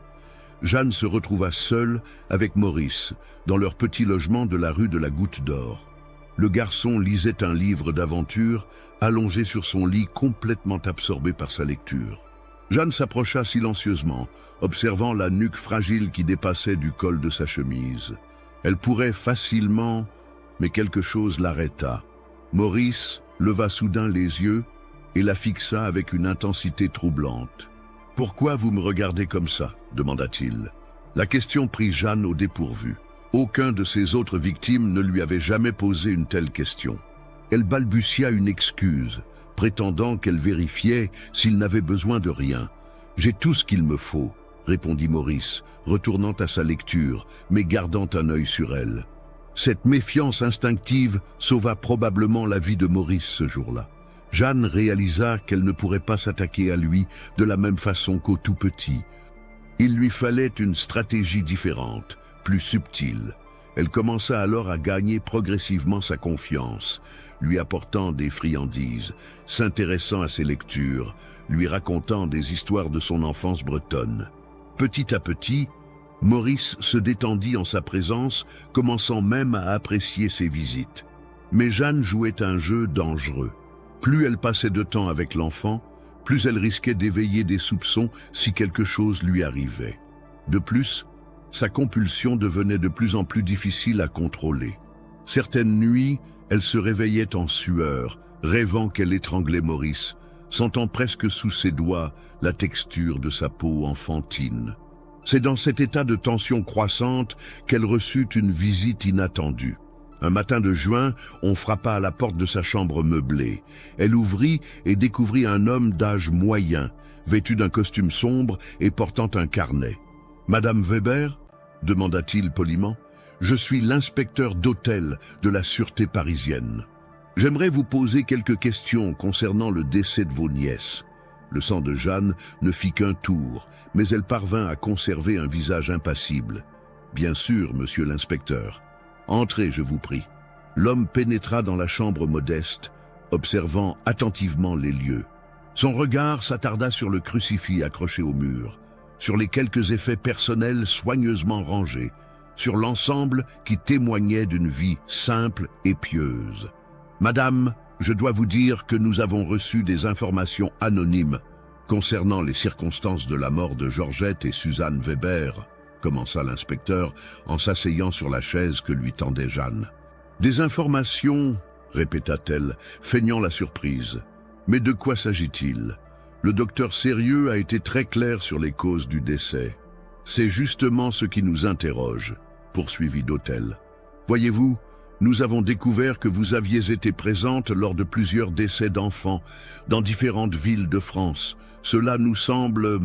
Jeanne se retrouva seule avec Maurice dans leur petit logement de la rue de la Goutte d'Or. Le garçon lisait un livre d'aventure allongé sur son lit complètement absorbé par sa lecture. Jeanne s'approcha silencieusement, observant la nuque fragile qui dépassait du col de sa chemise. Elle pourrait facilement, mais quelque chose l'arrêta. Maurice leva soudain les yeux et la fixa avec une intensité troublante. « Pourquoi vous me regardez comme ça ?» demanda-t-il. La question prit Jeanne au dépourvu. Aucun de ses autres victimes ne lui avait jamais posé une telle question. Elle balbutia une excuse, prétendant qu'elle vérifiait s'il n'avait besoin de rien. « J'ai tout ce qu'il me faut », répondit Maurice, retournant à sa lecture, mais gardant un œil sur elle. Cette méfiance instinctive sauva probablement la vie de Maurice ce jour-là. Jeanne réalisa qu'elle ne pourrait pas s'attaquer à lui de la même façon qu'au tout petit. Il lui fallait une stratégie différente, plus subtile. Elle commença alors à gagner progressivement sa confiance, lui apportant des friandises, s'intéressant à ses lectures, lui racontant des histoires de son enfance bretonne. Petit à petit, Maurice se détendit en sa présence, commençant même à apprécier ses visites. Mais Jeanne jouait un jeu dangereux. Plus elle passait de temps avec l'enfant, plus elle risquait d'éveiller des soupçons si quelque chose lui arrivait. De plus, sa compulsion devenait de plus en plus difficile à contrôler. Certaines nuits, elle se réveillait en sueur, rêvant qu'elle étranglait Maurice, sentant presque sous ses doigts la texture de sa peau enfantine. C'est dans cet état de tension croissante qu'elle reçut une visite inattendue. Un matin de juin, on frappa à la porte de sa chambre meublée. Elle ouvrit et découvrit un homme d'âge moyen, vêtu d'un costume sombre et portant un carnet. « Madame Weber ?» demanda-t-il poliment. « Je suis l'inspecteur d'hôtel de la sûreté parisienne. J'aimerais vous poser quelques questions concernant le décès de vos nièces. » Le sang de Jeanne ne fit qu'un tour, mais elle parvint à conserver un visage impassible. « Bien sûr, monsieur l'inspecteur. Entrez, je vous prie. » L'homme pénétra dans la chambre modeste, observant attentivement les lieux. Son regard s'attarda sur le crucifix accroché au mur, sur les quelques effets personnels soigneusement rangés, sur l'ensemble qui témoignait d'une vie simple et pieuse. « Madame, je dois vous dire que nous avons reçu des informations anonymes concernant les circonstances de la mort de Georgette et Suzanne Weber, » commença l'inspecteur en s'asseyant sur la chaise que lui tendait Jeanne. « Des informations, » répéta-t-elle, feignant la surprise. « Mais de quoi s'agit-il ? Le docteur sérieux a été très clair sur les causes du décès. C'est justement ce qui nous interroge, » poursuivit d'Hôtel. « Voyez-vous, nous avons découvert que vous aviez été présente lors de plusieurs décès d'enfants dans différentes villes de France. Cela nous semble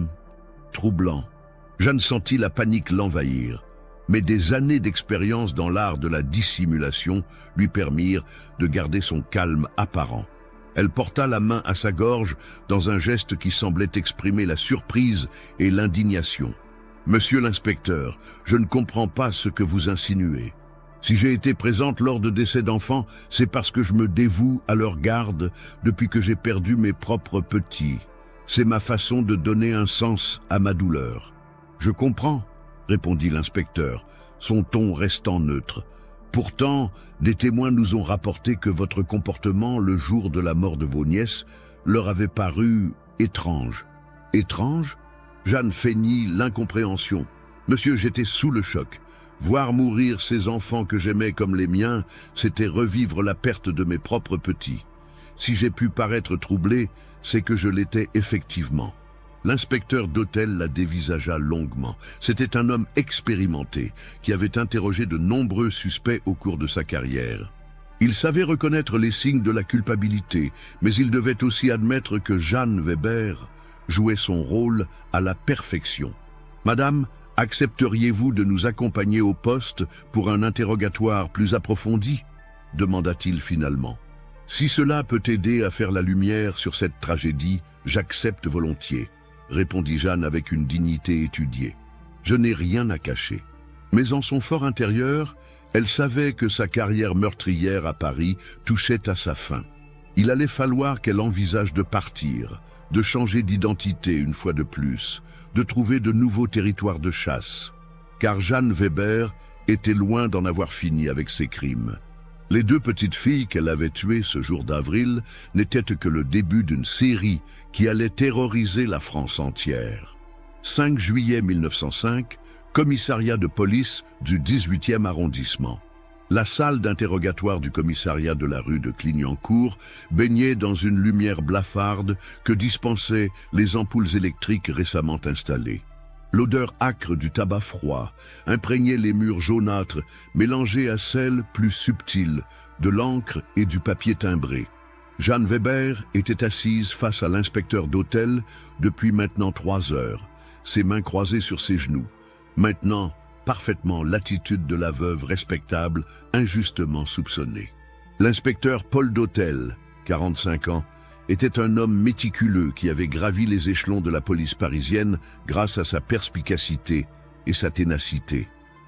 troublant. » Jeanne sentit la panique l'envahir, mais des années d'expérience dans l'art de la dissimulation lui permirent de garder son calme apparent. Elle porta la main à sa gorge dans un geste qui semblait exprimer la surprise et l'indignation. « Monsieur l'inspecteur, je ne comprends pas ce que vous insinuez. Si j'ai été présente lors de décès d'enfants, c'est parce que je me dévoue à leur garde depuis que j'ai perdu mes propres petits. C'est ma façon de donner un sens à ma douleur. » « Je comprends, » répondit l'inspecteur, son ton restant neutre. « Pourtant, des témoins nous ont rapporté que votre comportement le jour de la mort de vos nièces leur avait paru étrange. » « Étrange ?» Jeanne feignit l'incompréhension. « Monsieur, j'étais sous le choc. Voir mourir ces enfants que j'aimais comme les miens, c'était revivre la perte de mes propres petits. Si j'ai pu paraître troublé, c'est que je l'étais effectivement. » L'inspecteur d'hôtel la dévisagea longuement. C'était un homme expérimenté qui avait interrogé de nombreux suspects au cours de sa carrière. Il savait reconnaître les signes de la culpabilité, mais il devait aussi admettre que Jeanne Weber jouait son rôle à la perfection. « Madame, accepteriez-vous de nous accompagner au poste pour un interrogatoire plus approfondi ?» demanda-t-il finalement. « Si cela peut aider à faire la lumière sur cette tragédie, j'accepte volontiers. » répondit Jeanne avec une dignité étudiée. « Je n'ai rien à cacher. » Mais en son fort intérieur, elle savait que sa carrière meurtrière à Paris touchait à sa fin. Il allait falloir qu'elle envisage de partir, de changer d'identité une fois de plus, de trouver de nouveaux territoires de chasse. Car Jeanne Weber était loin d'en avoir fini avec ses crimes. Les deux petites filles qu'elle avait tuées ce jour d'avril n'étaient que le début d'une série qui allait terroriser la France entière. 5 juillet 1905, commissariat de police du 18e arrondissement. La salle d'interrogatoire du commissariat de la rue de Clignancourt baignait dans une lumière blafarde que dispensaient les ampoules électriques récemment installées. L'odeur âcre du tabac froid imprégnait les murs jaunâtres, mélangés à celle plus subtile de l'encre et du papier timbré. Jeanne Weber était assise face à l'inspecteur d'hôtel depuis maintenant 3 heures, ses mains croisées sur ses genoux. Maintenant, parfaitement l'attitude de la veuve respectable, injustement soupçonnée. L'inspecteur Paul Dautel, 45 ans, était un homme méticuleux qui avait gravi les échelons de la police parisienne grâce à sa perspicacité et sa ténacité.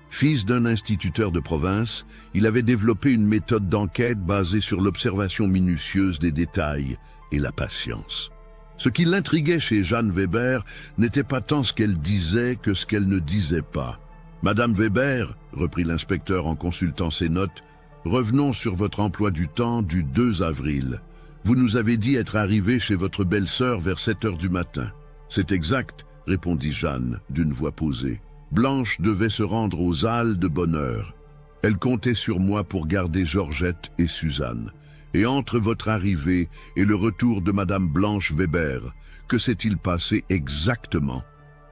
Fils d'un instituteur de province, il avait développé une méthode d'enquête basée sur l'observation minutieuse des détails et la patience. Ce qui l'intriguait chez Jeanne Weber n'était pas tant ce qu'elle disait que ce qu'elle ne disait pas. « Madame Weber, » reprit l'inspecteur en consultant ses notes, « revenons sur votre emploi du temps du 2 avril. Vous nous avez dit être arrivée chez votre belle-sœur vers 7 heures du matin. »« C'est exact, » répondit Jeanne d'une voix posée. « Blanche devait se rendre aux Halles de bonne heure. Elle comptait sur moi pour garder Georgette et Suzanne. Et entre votre arrivée et le retour de Madame Blanche Weber, que s'est-il passé exactement ?»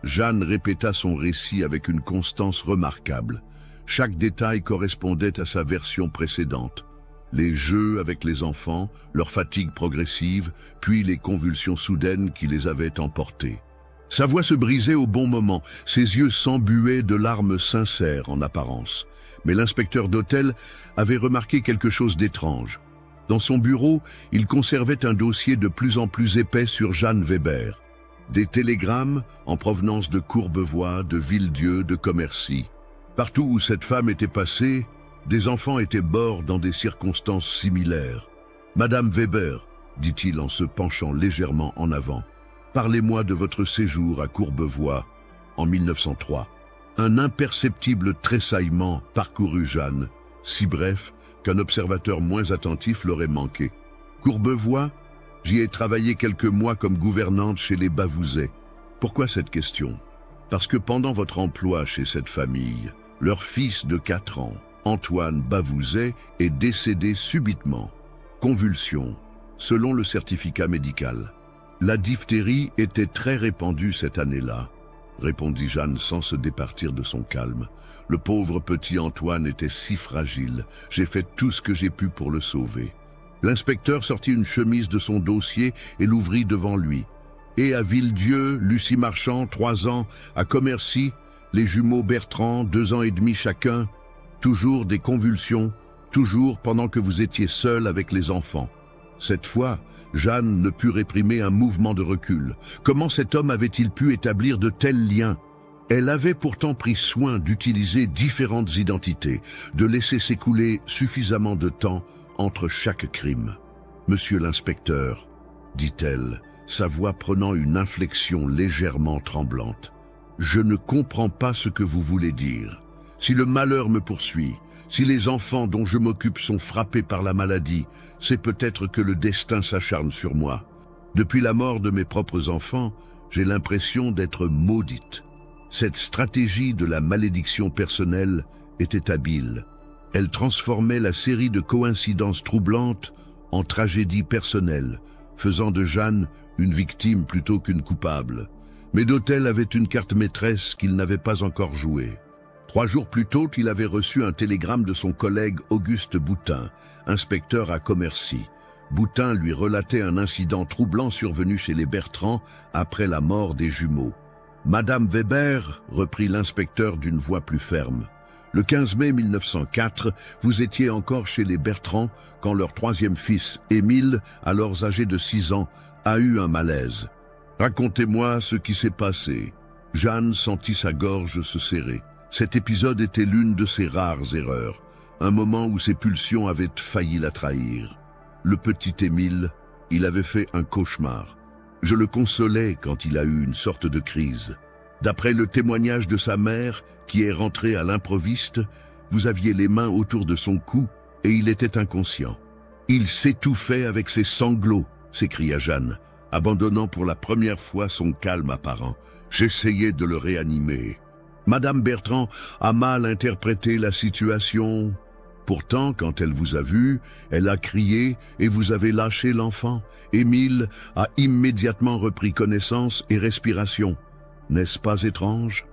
Jeanne répéta son récit avec une constance remarquable. Chaque détail correspondait à sa version précédente. Les jeux avec les enfants, leur fatigue progressive, puis les convulsions soudaines qui les avaient emportés. Sa voix se brisait au bon moment, ses yeux s'embuaient de larmes sincères en apparence. Mais l'inspecteur Dautel avait remarqué quelque chose d'étrange. Dans son bureau, il conservait un dossier de plus en plus épais sur Jeanne Weber. Des télégrammes en provenance de Courbevoie, de Villedieu, de Commercy. Partout où cette femme était passée, des enfants étaient morts dans des circonstances similaires. « Madame Weber, » dit-il en se penchant légèrement en avant, « parlez-moi de votre séjour à Courbevoie en 1903. » Un imperceptible tressaillement parcourut Jeanne, si bref qu'un observateur moins attentif l'aurait manqué. « Courbevoie ? J'y ai travaillé quelques mois comme gouvernante chez les Bavouzet. Pourquoi cette question? Parce que pendant votre emploi chez cette famille, leur fils de 4 ans, Antoine Bavouzet, est décédé subitement. Convulsion, selon le certificat médical. La diphtérie était très répandue cette année-là, répondit Jeanne sans se départir de son calme. Le pauvre petit Antoine était si fragile, j'ai fait tout ce que j'ai pu pour le sauver. L'inspecteur sortit une chemise de son dossier et l'ouvrit devant lui. Et à Villedieu, Lucie Marchand, 3 ans, à Commercy, les jumeaux Bertrand, 2 ans et demi chacun, toujours des convulsions, toujours pendant que vous étiez seul avec les enfants. Cette fois, Jeanne ne put réprimer un mouvement de recul. Comment cet homme avait-il pu établir de tels liens? Elle avait pourtant pris soin d'utiliser différentes identités, de laisser s'écouler suffisamment de temps entre chaque crime. « Monsieur l'inspecteur, » dit-elle, sa voix prenant une inflexion légèrement tremblante, « je ne comprends pas ce que vous voulez dire. Si le malheur me poursuit, si les enfants dont je m'occupe sont frappés par la maladie, c'est peut-être que le destin s'acharne sur moi. Depuis la mort de mes propres enfants, j'ai l'impression d'être maudite. » Cette stratégie de la malédiction personnelle était habile. Elle transformait la série de coïncidences troublantes en tragédie personnelle, faisant de Jeanne une victime plutôt qu'une coupable. Mais Dautel avait une carte maîtresse qu'il n'avait pas encore jouée. 3 jours plus tôt, il avait reçu un télégramme de son collègue Auguste Boutin, inspecteur à Commercy. Boutin lui relatait un incident troublant survenu chez les Bertrand après la mort des jumeaux. « Madame Weber, » reprit l'inspecteur d'une voix plus ferme, « le 15 mai 1904, vous étiez encore chez les Bertrand quand leur 3e fils, Émile, alors âgé de 6 ans, a eu un malaise. Racontez-moi ce qui s'est passé. » Jeanne sentit sa gorge se serrer. Cet épisode était l'une de ses rares erreurs, un moment où ses pulsions avaient failli la trahir. Le petit Émile, il avait fait un cauchemar. Je le consolais quand il a eu une sorte de crise. D'après le témoignage de sa mère, qui est rentrée à l'improviste, vous aviez les mains autour de son cou et il était inconscient. « Il s'étouffait avec ses sanglots !» s'écria Jeanne, abandonnant pour la première fois son calme apparent. J'essayais de le réanimer. Madame Bertrand a mal interprété la situation. Pourtant, quand elle vous a vu, elle a crié et vous avez lâché l'enfant. Émile a immédiatement repris connaissance et respiration. N'est-ce pas étrange?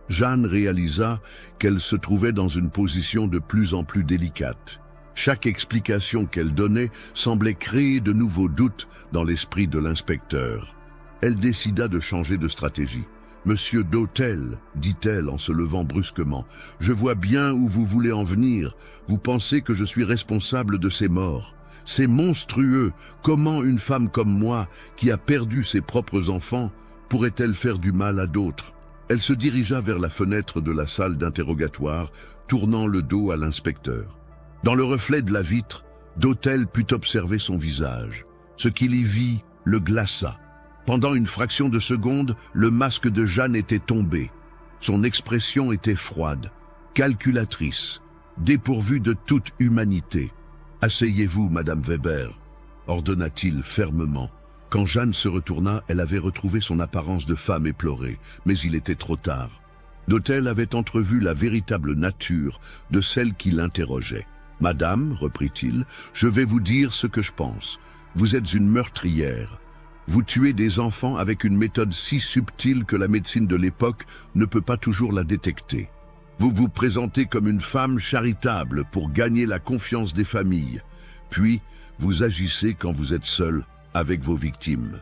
Jeanne réalisa qu'elle se trouvait dans une position de plus en plus délicate. Chaque explication qu'elle donnait semblait créer de nouveaux doutes dans l'esprit de l'inspecteur. Elle décida de changer de stratégie. Monsieur d'Hôtel, dit-elle en se levant brusquement, je vois bien où vous voulez en venir. Vous pensez que je suis responsable de ces morts. C'est monstrueux. Comment une femme comme moi, qui a perdu ses propres enfants, pourrait-elle faire du mal à d'autres? Elle se dirigea vers la fenêtre de la salle d'interrogatoire, tournant le dos à l'inspecteur. Dans le reflet de la vitre, d'Hôtel put observer son visage. Ce qu'il y vit le glaça. Pendant une fraction de seconde, le masque de Jeanne était tombé. Son expression était froide, calculatrice, dépourvue de toute humanité. « Asseyez-vous, Madame Weber », ordonna-t-il fermement. Quand Jeanne se retourna, elle avait retrouvé son apparence de femme éplorée, mais il était trop tard. D'Hôtel avait entrevu la véritable nature de celle qui l'interrogeait. « Madame, reprit-il, je vais vous dire ce que je pense. Vous êtes une meurtrière. Vous tuez des enfants avec une méthode si subtile que la médecine de l'époque ne peut pas toujours la détecter. Vous vous présentez comme une femme charitable pour gagner la confiance des familles. Puis, vous agissez quand vous êtes seule avec vos victimes. »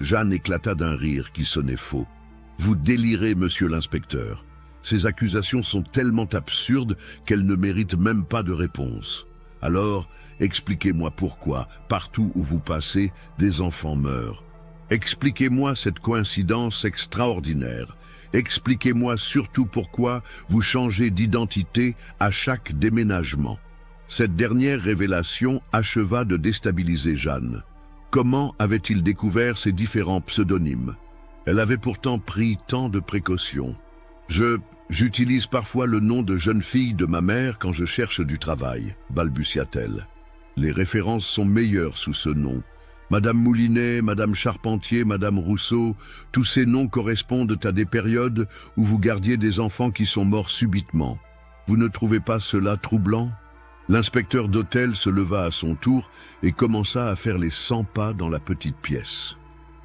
Jeanne éclata d'un rire qui sonnait faux. « Vous délirez, monsieur l'inspecteur. Ces accusations sont tellement absurdes qu'elles ne méritent même pas de réponse. Alors, expliquez-moi pourquoi, partout où vous passez, des enfants meurent. Expliquez-moi cette coïncidence extraordinaire. Expliquez-moi surtout pourquoi vous changez d'identité à chaque déménagement. » Cette dernière révélation acheva de déstabiliser Jeanne. Comment avait-il découvert ces différents pseudonymes? Elle avait pourtant pris tant de précautions. J'utilise parfois le nom de jeune fille de ma mère quand je cherche du travail, balbutia-t-elle. Les références sont meilleures sous ce nom. Madame Moulinet, Madame Charpentier, Madame Rousseau, tous ces noms correspondent à des périodes où vous gardiez des enfants qui sont morts subitement. Vous ne trouvez pas cela troublant? L'inspecteur d'hôtel se leva à son tour et commença à faire les 100 pas dans la petite pièce.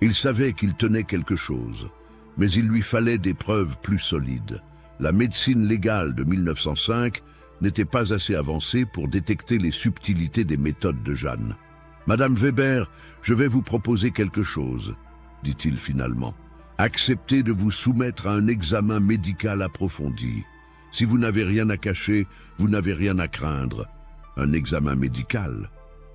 Il savait qu'il tenait quelque chose, mais il lui fallait des preuves plus solides. La médecine légale de 1905 n'était pas assez avancée pour détecter les subtilités des méthodes de Jeanne. « Madame Weber, je vais vous proposer quelque chose, » dit-il finalement. « Acceptez de vous soumettre à un examen médical approfondi. Si vous n'avez rien à cacher, vous n'avez rien à craindre. Un examen médical.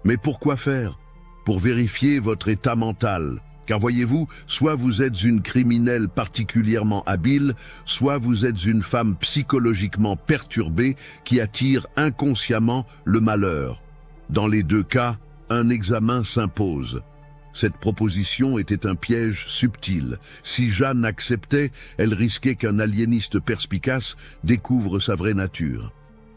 Mais pourquoi faire? Pour vérifier votre état mental. Car voyez-vous, soit vous êtes une criminelle particulièrement habile, soit vous êtes une femme psychologiquement perturbée qui attire inconsciemment le malheur. Dans les deux cas, un examen s'impose. Cette proposition était un piège subtil. Si Jeanne acceptait, elle risquait qu'un aliéniste perspicace découvre sa vraie nature.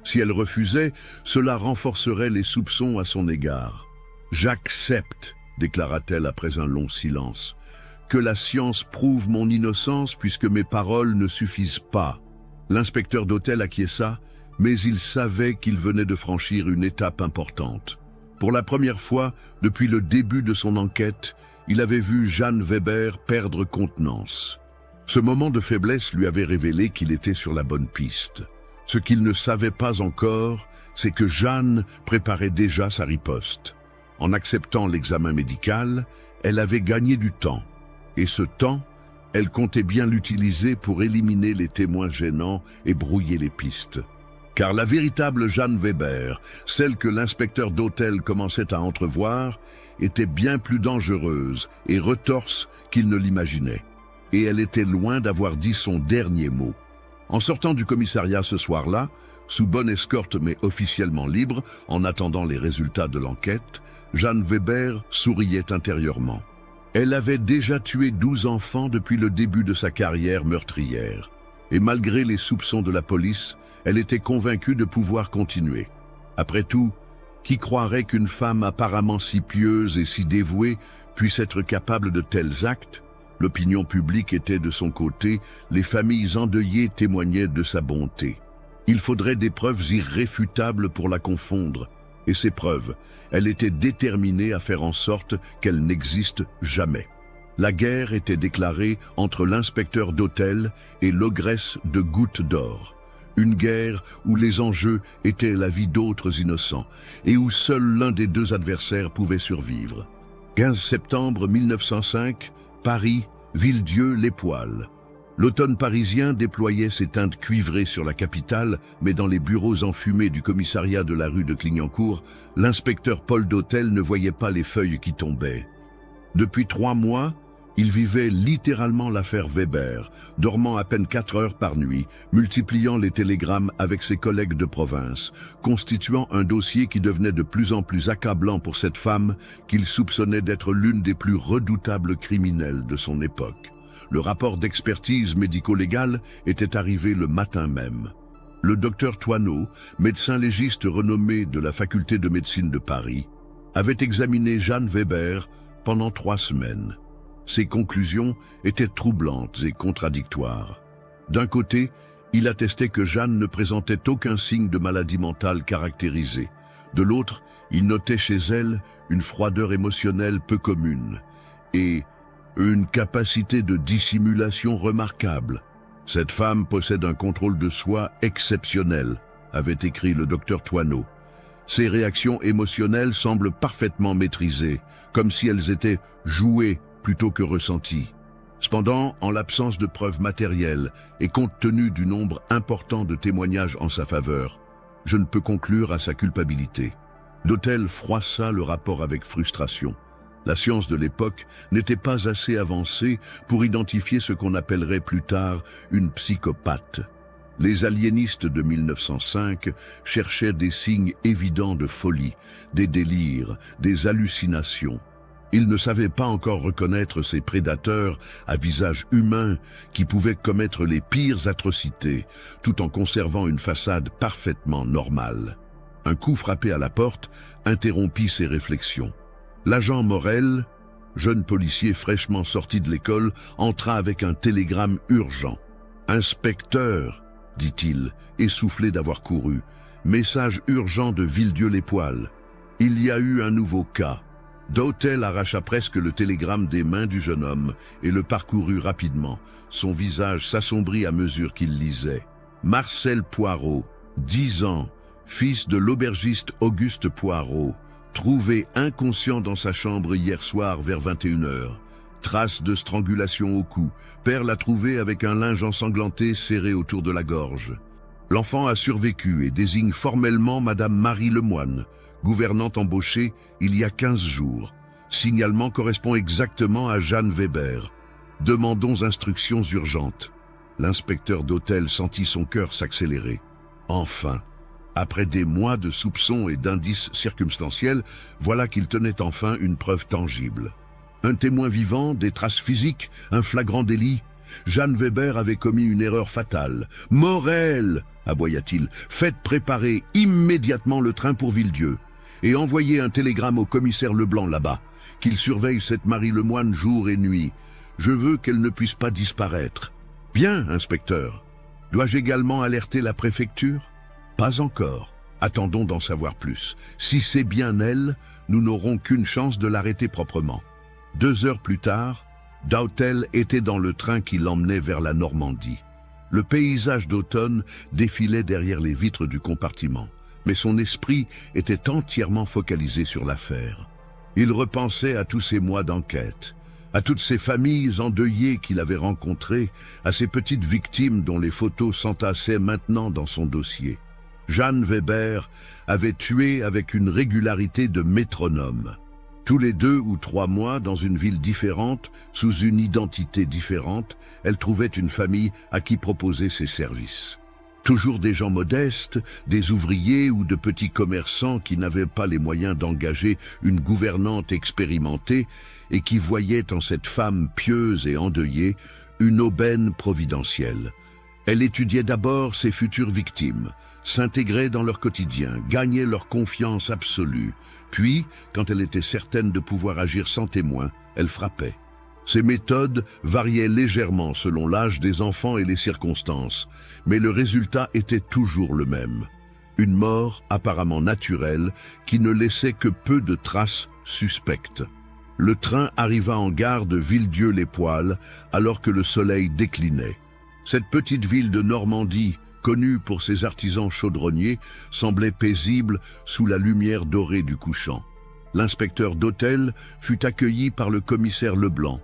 Si elle refusait, cela renforcerait les soupçons à son égard. « J'accepte », déclara-t-elle après un long silence, « que la science prouve mon innocence puisque mes paroles ne suffisent pas. » L'inspecteur d'hôtel acquiesça, mais il savait qu'il venait de franchir une étape importante. Pour la première fois, depuis le début de son enquête, il avait vu Jeanne Weber perdre contenance. Ce moment de faiblesse lui avait révélé qu'il était sur la bonne piste. Ce qu'il ne savait pas encore, c'est que Jeanne préparait déjà sa riposte. En acceptant l'examen médical, elle avait gagné du temps. Et ce temps, elle comptait bien l'utiliser pour éliminer les témoins gênants et brouiller les pistes. Car la véritable Jeanne Weber, celle que l'inspecteur d'hôtel commençait à entrevoir, était bien plus dangereuse et retorse qu'il ne l'imaginait. Et elle était loin d'avoir dit son dernier mot. En sortant du commissariat ce soir-là, sous bonne escorte mais officiellement libre, en attendant les résultats de l'enquête, Jeanne Weber souriait intérieurement. Elle avait déjà tué 12 enfants depuis le début de sa carrière meurtrière. Et malgré les soupçons de la police, elle était convaincue de pouvoir continuer. Après tout, qui croirait qu'une femme apparemment si pieuse et si dévouée puisse être capable de tels actes? L'opinion publique était de son côté, les familles endeuillées témoignaient de sa bonté. Il faudrait des preuves irréfutables pour la confondre, et ces preuves, elle était déterminée à faire en sorte qu'elles n'existent jamais. La guerre était déclarée entre l'inspecteur d'hôtel et l'ogresse de Goutte d'Or. Une guerre où les enjeux étaient la vie d'autres innocents et où seul l'un des deux adversaires pouvait survivre. 15 septembre 1905, Paris, Villedieu-les-Poêles. L'automne parisien déployait ses teintes cuivrées sur la capitale, mais dans les bureaux enfumés du commissariat de la rue de Clignancourt, l'inspecteur Paul Dautel ne voyait pas les feuilles qui tombaient. Depuis 3 mois, il vivait littéralement l'affaire Weber, dormant à peine 4 heures par nuit, multipliant les télégrammes avec ses collègues de province, constituant un dossier qui devenait de plus en plus accablant pour cette femme qu'il soupçonnait d'être l'une des plus redoutables criminelles de son époque. Le rapport d'expertise médico-légale était arrivé le matin même. Le docteur Thoineau, médecin légiste renommé de la faculté de médecine de Paris, avait examiné Jeanne Weber pendant 3 semaines. Ses conclusions étaient troublantes et contradictoires. D'un côté, il attestait que Jeanne ne présentait aucun signe de maladie mentale caractérisée. De l'autre, il notait chez elle une froideur émotionnelle peu commune et une capacité de dissimulation remarquable. Cette femme possède un contrôle de soi exceptionnel, avait écrit le docteur Thoineau. Ses réactions émotionnelles semblent parfaitement maîtrisées, comme si elles étaient jouées plutôt que ressenties. Cependant, en l'absence de preuves matérielles et compte tenu du nombre important de témoignages en sa faveur, je ne peux conclure à sa culpabilité. Dautel froissa le rapport avec frustration. La science de l'époque n'était pas assez avancée pour identifier ce qu'on appellerait plus tard une psychopathe. Les aliénistes de 1905 cherchaient des signes évidents de folie, des délires, des hallucinations. Ils ne savaient pas encore reconnaître ces prédateurs à visage humain qui pouvaient commettre les pires atrocités, tout en conservant une façade parfaitement normale. Un coup frappé à la porte interrompit ces réflexions. L'agent Morel, jeune policier fraîchement sorti de l'école, entra avec un télégramme urgent. « Inspecteur !» dit-il, essoufflé d'avoir couru. « Message urgent de Villedieu-les-Poêles. Il y a eu un nouveau cas. » Dautel arracha presque le télégramme des mains du jeune homme et le parcourut rapidement. Son visage s'assombrit à mesure qu'il lisait. « Marcel Poirot, 10 ans, fils de l'aubergiste Auguste Poirot. Trouvé inconscient dans sa chambre hier soir vers 21h. Trace de strangulation au cou. Père l'a trouvé avec un linge ensanglanté serré autour de la gorge. L'enfant a survécu et désigne formellement Madame Marie Lemoine, gouvernante embauchée il y a 15 jours. Signalement correspond exactement à Jeanne Weber. Demandons instructions urgentes. » L'inspecteur Dautel sentit son cœur s'accélérer. Enfin, après des mois de soupçons et d'indices circonstanciels, voilà qu'il tenait enfin une preuve tangible. Un témoin vivant, des traces physiques, un flagrant délit. Jeanne Weber avait commis une erreur fatale. « Morel !» aboya-t-il. « Faites préparer immédiatement le train pour Villedieu et envoyez un télégramme au commissaire Leblanc là-bas, qu'il surveille cette Marie Lemoine jour et nuit. Je veux qu'elle ne puisse pas disparaître. »« Bien, inspecteur. Dois-je également alerter la préfecture ?»« Pas encore. Attendons d'en savoir plus. Si c'est bien elle, nous n'aurons qu'une chance de l'arrêter proprement. » 2 heures plus tard, Dautel était dans le train qui l'emmenait vers la Normandie. Le paysage d'automne défilait derrière les vitres du compartiment, mais son esprit était entièrement focalisé sur l'affaire. Il repensait à tous ces mois d'enquête, à toutes ces familles endeuillées qu'il avait rencontrées, à ces petites victimes dont les photos s'entassaient maintenant dans son dossier. Jeanne Weber avait tué avec une régularité de métronome. Tous les 2 ou 3 mois, dans une ville différente, sous une identité différente, elle trouvait une famille à qui proposer ses services. Toujours des gens modestes, des ouvriers ou de petits commerçants qui n'avaient pas les moyens d'engager une gouvernante expérimentée et qui voyaient en cette femme pieuse et endeuillée une aubaine providentielle. Elle étudiait d'abord ses futures victimes, s'intégrait dans leur quotidien, gagnait leur confiance absolue. Puis, quand elle était certaine de pouvoir agir sans témoin, elle frappait. Ses méthodes variaient légèrement selon l'âge des enfants et les circonstances, mais le résultat était toujours le même. Une mort apparemment naturelle qui ne laissait que peu de traces suspectes. Le train arriva en gare de Villedieu-les-Poêles alors que le soleil déclinait. Cette petite ville de Normandie, connue pour ses artisans chaudronniers, semblait paisible sous la lumière dorée du couchant. L'inspecteur Dautel fut accueilli par le commissaire Leblanc.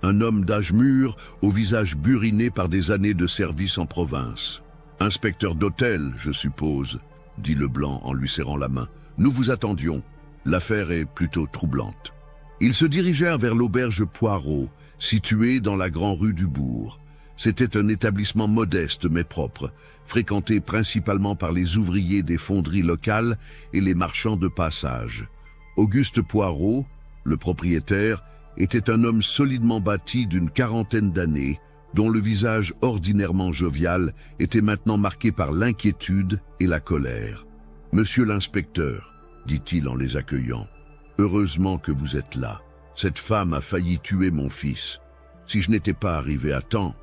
Un homme d'âge mûr, au visage buriné par des années de service en province. « Inspecteur d'hôtel, je suppose », dit Leblanc en lui serrant la main. « Nous vous attendions. L'affaire est plutôt troublante. » Ils se dirigèrent vers l'auberge Poirot, située dans la grande rue du bourg. C'était un établissement modeste mais propre, fréquenté principalement par les ouvriers des fonderies locales et les marchands de passage. Auguste Poirot, le propriétaire, était un homme solidement bâti d'une quarantaine d'années, dont le visage ordinairement jovial était maintenant marqué par l'inquiétude et la colère. « Monsieur l'inspecteur, » dit-il en les accueillant, « heureusement que vous êtes là. Cette femme a failli tuer mon fils. Si je n'étais pas arrivé à temps... »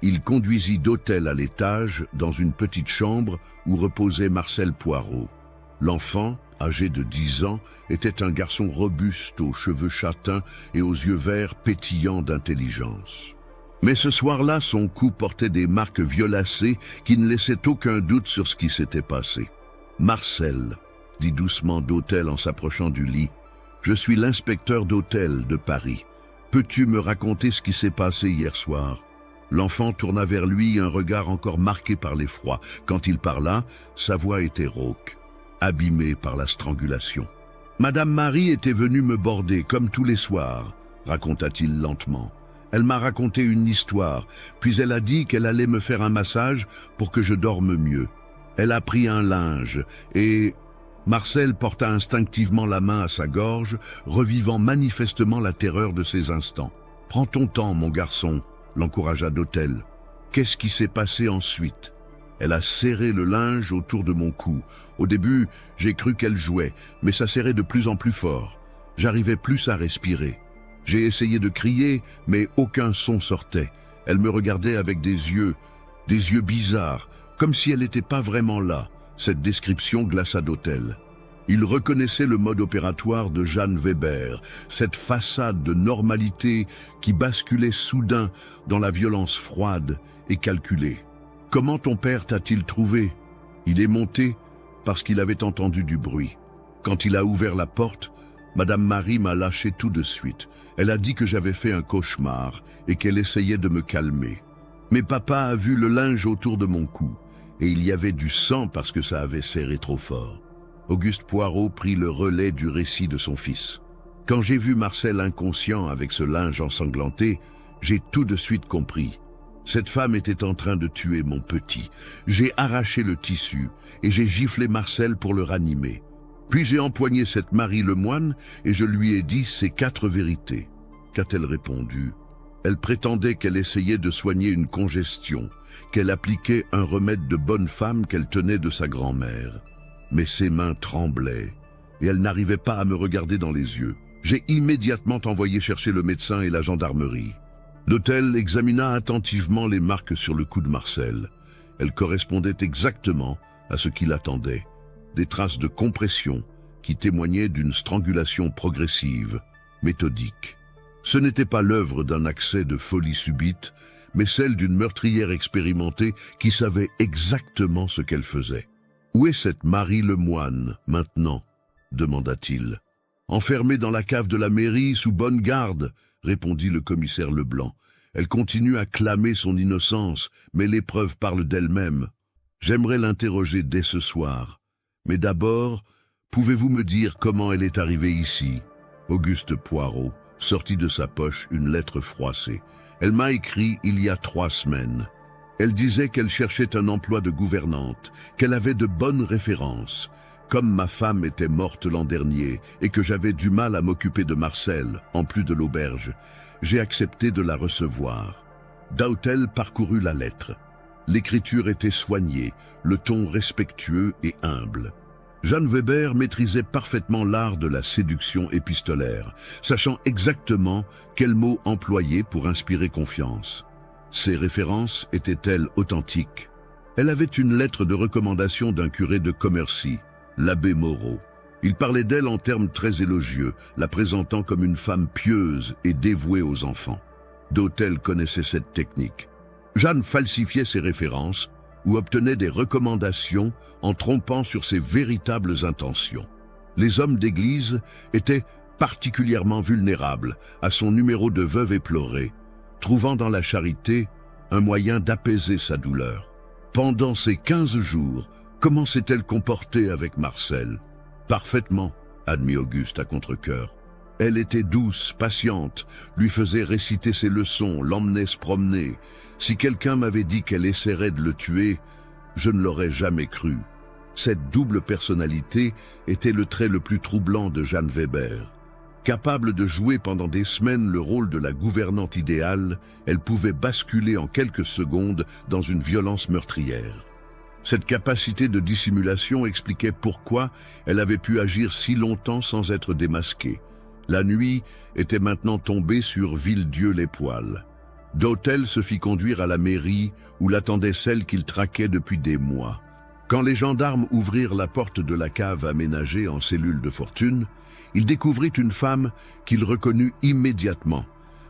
Il conduisit d'hôtel à l'étage, dans une petite chambre où reposait Marcel Poirot. L'enfant, âgé de 10 ans, était un garçon robuste aux cheveux châtains et aux yeux verts pétillants d'intelligence. Mais ce soir-là, son cou portait des marques violacées qui ne laissaient aucun doute sur ce qui s'était passé. « Marcel, » dit doucement d'hôtel en s'approchant du lit, « je suis l'inspecteur d'hôtel de Paris. Peux-tu me raconter ce qui s'est passé hier soir ?» L'enfant tourna vers lui un regard encore marqué par l'effroi. Quand il parla, sa voix était rauque, abîmée par la strangulation. « Madame Marie était venue me border, comme tous les soirs, » raconta-t-il lentement. « Elle m'a raconté une histoire, puis elle a dit qu'elle allait me faire un massage pour que je dorme mieux. Elle a pris un linge et... » Marcel porta instinctivement la main à sa gorge, revivant manifestement la terreur de ces instants. « Prends ton temps, mon garçon, » l'encouragea d'hôtel. « Qu'est-ce qui s'est passé ensuite ?» Elle a serré le linge autour de mon cou. Au début, j'ai cru qu'elle jouait, mais ça serrait de plus en plus fort. J'arrivais plus à respirer. J'ai essayé de crier, mais aucun son sortait. Elle me regardait avec des yeux bizarres, comme si elle n'était pas vraiment là. Cette description glaça d'hôtel. Il reconnaissait le mode opératoire de Jeanne Weber, cette façade de normalité qui basculait soudain dans la violence froide et calculée. « Comment ton père t'a-t-il trouvé ?» Il est monté parce qu'il avait entendu du bruit. Quand il a ouvert la porte, Madame Marie m'a lâché tout de suite. Elle a dit que j'avais fait un cauchemar et qu'elle essayait de me calmer. Mais papa a vu le linge autour de mon cou et il y avait du sang parce que ça avait serré trop fort. Auguste Poirot prit le relais du récit de son fils. « Quand j'ai vu Marcel inconscient avec ce linge ensanglanté, j'ai tout de suite compris. Cette femme était en train de tuer mon petit. J'ai arraché le tissu et j'ai giflé Marcel pour le ranimer. Puis j'ai empoigné cette Marie Lemoine et je lui ai dit ces 4 vérités. Qu'a-t-elle répondu? Elle prétendait qu'elle essayait de soigner une congestion, qu'elle appliquait un remède de bonne femme qu'elle tenait de sa grand-mère. Mais ses mains tremblaient et elle n'arrivait pas à me regarder dans les yeux. J'ai immédiatement envoyé chercher le médecin et la gendarmerie. L'hôtel examina attentivement les marques sur le cou de Marcel. Elles correspondaient exactement à ce qu'il attendait. Des traces de compression qui témoignaient d'une strangulation progressive, méthodique. Ce n'était pas l'œuvre d'un accès de folie subite, mais celle d'une meurtrière expérimentée qui savait exactement ce qu'elle faisait. « Où est cette Marie Lemoine, maintenant ?» demanda-t-il. « Enfermée dans la cave de la mairie, sous bonne garde », répondit le commissaire Leblanc. « Elle continue à clamer son innocence, mais les preuves parlent d'elle-même. J'aimerais l'interroger dès ce soir. Mais d'abord, pouvez-vous me dire comment elle est arrivée ici ?» Auguste Poirot sortit de sa poche une lettre froissée. « Elle m'a écrit il y a 3 semaines. Elle disait qu'elle cherchait un emploi de gouvernante, qu'elle avait de bonnes références. Comme ma femme était morte l'an dernier et que j'avais du mal à m'occuper de Marcel, en plus de l'auberge, j'ai accepté de la recevoir. » Dautel parcourut la lettre. L'écriture était soignée, le ton respectueux et humble. Jeanne Weber maîtrisait parfaitement l'art de la séduction épistolaire, sachant exactement quels mots employer pour inspirer confiance. Ses références étaient-elles authentiques? Elle avait une lettre de recommandation d'un curé de Commercy, l'abbé Moreau. Il parlait d'elle en termes très élogieux, la présentant comme une femme pieuse et dévouée aux enfants. Dautel connaissait cette technique. Jeanne falsifiait ses références ou obtenait des recommandations en trompant sur ses véritables intentions. Les hommes d'église étaient particulièrement vulnérables à son numéro de veuve éplorée, trouvant dans la charité un moyen d'apaiser sa douleur. Pendant ces 15 jours, comment s'est-elle comportée avec Marcel? Parfaitement, admit Auguste à contre-cœur. Elle était douce, patiente, lui faisait réciter ses leçons, l'emmenait se promener. Si quelqu'un m'avait dit qu'elle essaierait de le tuer, je ne l'aurais jamais cru. Cette double personnalité était le trait le plus troublant de Jeanne Weber. Capable de jouer pendant des semaines le rôle de la gouvernante idéale, elle pouvait basculer en quelques secondes dans une violence meurtrière. Cette capacité de dissimulation expliquait pourquoi elle avait pu agir si longtemps sans être démasquée. La nuit était maintenant tombée sur Villedieu-les-Poêles. Dautel se fit conduire à la mairie où l'attendait celle qu'il traquait depuis des mois. Quand les gendarmes ouvrirent la porte de la cave aménagée en cellule de fortune, il découvrit une femme qu'il reconnut immédiatement,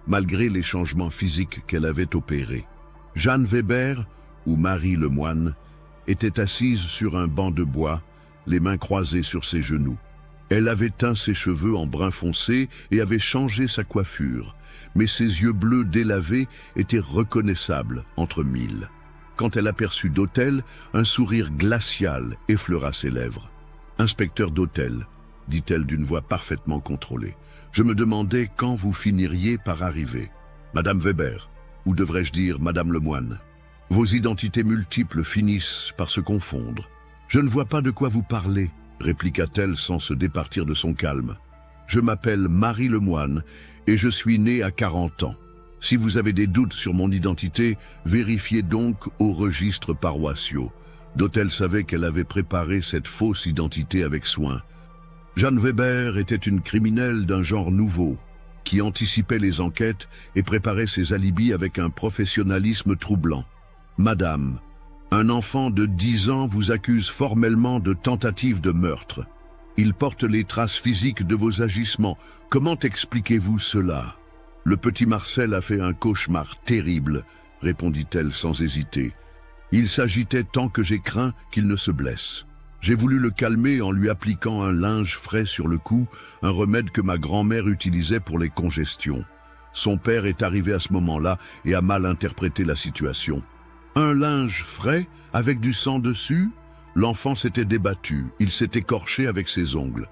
malgré les changements physiques qu'elle avait opérés. Jeanne Weber, ou Marie Lemoine, était assise sur un banc de bois, les mains croisées sur ses genoux. Elle avait teint ses cheveux en brun foncé et avait changé sa coiffure, mais ses yeux bleus délavés étaient reconnaissables entre mille. Quand elle aperçut Dautel, un sourire glacial effleura ses lèvres. « Inspecteur Dautel, » dit-elle d'une voix parfaitement contrôlée, « je me demandais quand vous finiriez par arriver. Madame Weber, ou devrais-je dire Madame Lemoine, vos identités multiples finissent par se confondre. Je ne vois pas de quoi vous parlez, répliqua-t-elle sans se départir de son calme. Je m'appelle Marie Lemoine et je suis née à 40 ans. Si vous avez des doutes sur mon identité, vérifiez donc aux registres paroissiaux. Dautel savait qu'elle avait préparé cette fausse identité avec soin. Jeanne Weber était une criminelle d'un genre nouveau, qui anticipait les enquêtes et préparait ses alibis avec un professionnalisme troublant. Madame, un enfant de 10 ans vous accuse formellement de tentative de meurtre. Il porte les traces physiques de vos agissements. Comment expliquez-vous cela? Le petit Marcel a fait un cauchemar terrible, répondit-elle sans hésiter. Il s'agitait tant que j'ai craint qu'il ne se blesse. J'ai voulu le calmer en lui appliquant un linge frais sur le cou, un remède que ma grand-mère utilisait pour les congestions. Son père est arrivé à ce moment-là et a mal interprété la situation. Un linge frais, avec du sang dessus? L'enfant s'était débattu, il s'est écorché avec ses ongles.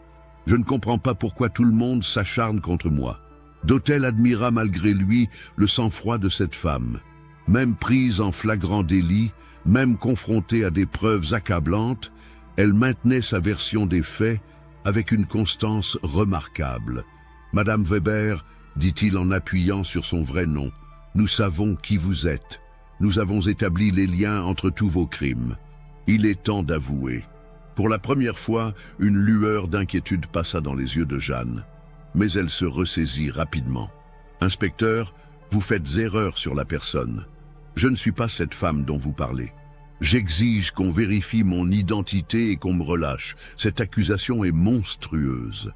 Je ne comprends pas pourquoi tout le monde s'acharne contre moi. Dautel admira malgré lui le sang-froid de cette femme. Même prise en flagrant délit, même confrontée à des preuves accablantes, elle maintenait sa version des faits avec une constance remarquable. « Madame Weber, dit-il en appuyant sur son vrai nom, nous savons qui vous êtes. Nous avons établi les liens entre tous vos crimes. Il est temps d'avouer. » Pour la première fois, une lueur d'inquiétude passa dans les yeux de Jeanne. Mais elle se ressaisit rapidement. « Inspecteur, vous faites erreur sur la personne. Je ne suis pas cette femme dont vous parlez. J'exige qu'on vérifie mon identité et qu'on me relâche. Cette accusation est monstrueuse. »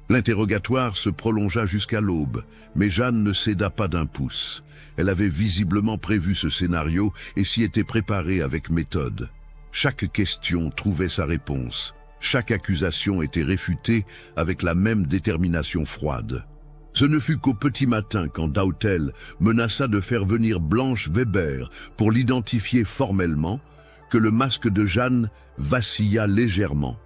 L'interrogatoire se prolongea jusqu'à l'aube, mais Jeanne ne céda pas d'un pouce. Elle avait visiblement prévu ce scénario et s'y était préparée avec méthode. Chaque question trouvait sa réponse. Chaque accusation était réfutée avec la même détermination froide. Ce ne fut qu'au petit matin quand Dautel menaça de faire venir Blanche Weber pour l'identifier formellement que le masque de Jeanne vacilla légèrement.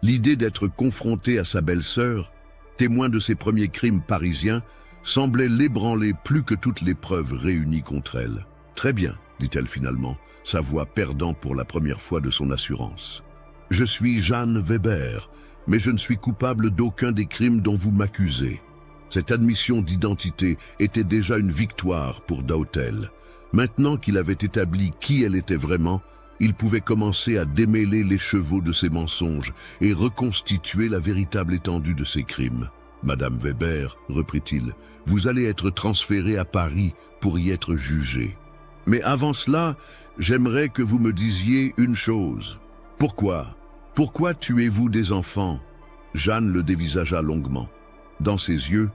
L'idée d'être confrontée à sa belle-sœur, témoin de ses premiers crimes parisiens, semblait l'ébranler plus que toutes les preuves réunies contre elle. « Très bien, dit-elle finalement, sa voix perdant pour la première fois de son assurance. « Je suis Jeanne Weber, mais je ne suis coupable d'aucun des crimes dont vous m'accusez. » Cette admission d'identité était déjà une victoire pour Dautel. Maintenant qu'il avait établi qui elle était vraiment, il pouvait commencer à démêler les chevaux de ses mensonges et reconstituer la véritable étendue de ses crimes. « Madame Weber, reprit-il, vous allez être transférée à Paris pour y être jugée. Mais avant cela, j'aimerais que vous me disiez une chose. Pourquoi? Pourquoi tuez-vous des enfants ?» Jeanne le dévisagea longuement. Dans ses yeux,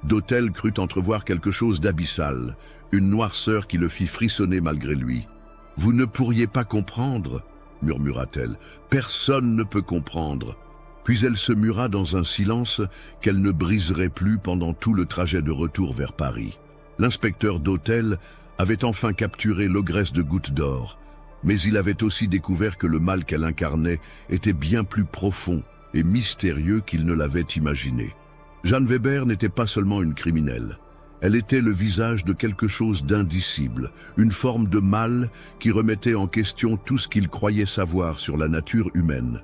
Dautel crut entrevoir quelque chose d'abyssal, une noirceur qui le fit frissonner malgré lui. « Vous ne pourriez pas comprendre, » murmura-t-elle. « Personne ne peut comprendre. » Puis elle se mura dans un silence qu'elle ne briserait plus pendant tout le trajet de retour vers Paris. L'inspecteur d'Hôtel avait enfin capturé l'ogresse de Goutte d'Or, mais il avait aussi découvert que le mal qu'elle incarnait était bien plus profond et mystérieux qu'il ne l'avait imaginé. Jeanne Weber n'était pas seulement une criminelle. Elle était le visage de quelque chose d'indicible, une forme de mal qui remettait en question tout ce qu'il croyait savoir sur la nature humaine.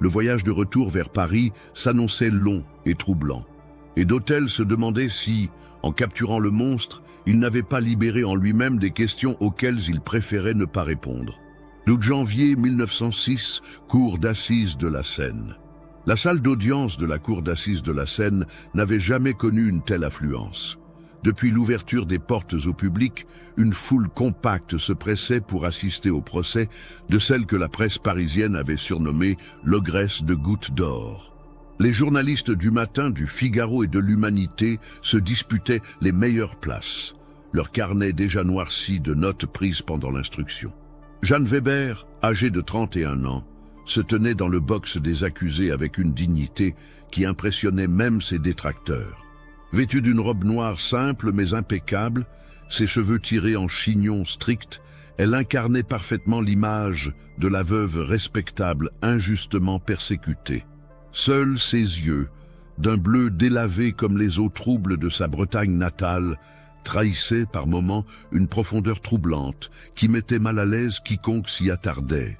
Le voyage de retour vers Paris s'annonçait long et troublant. Et d'Hôtel se demandait si, en capturant le monstre, il n'avait pas libéré en lui-même des questions auxquelles il préférait ne pas répondre. 12 janvier 1906, cour d'assises de la Seine. La salle d'audience de la cour d'assises de la Seine n'avait jamais connu une telle affluence. Depuis l'ouverture des portes au public, une foule compacte se pressait pour assister au procès de celle que la presse parisienne avait surnommée l'ogresse de Goutte d'Or. Les journalistes du Matin, du Figaro et de l'Humanité se disputaient les meilleures places, leur carnet déjà noirci de notes prises pendant l'instruction. Jeanne Weber, âgée de 31 ans, se tenait dans le box des accusés avec une dignité qui impressionnait même ses détracteurs. Vêtue d'une robe noire simple mais impeccable, ses cheveux tirés en chignon strict, elle incarnait parfaitement l'image de la veuve respectable injustement persécutée. Seuls ses yeux, d'un bleu délavé comme les eaux troubles de sa Bretagne natale, trahissaient par moments une profondeur troublante qui mettait mal à l'aise quiconque s'y attardait.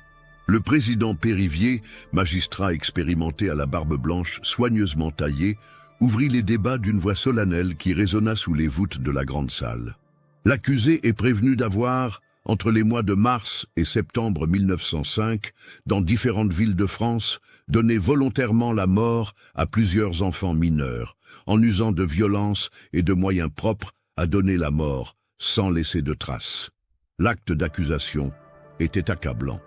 Le président Périvier, magistrat expérimenté à la barbe blanche soigneusement taillée, ouvrit les débats d'une voix solennelle qui résonna sous les voûtes de la grande salle. L'accusé est prévenu d'avoir, entre les mois de mars et septembre 1905, dans différentes villes de France, donné volontairement la mort à plusieurs enfants mineurs, en usant de violence et de moyens propres à donner la mort, sans laisser de traces. L'acte d'accusation était accablant.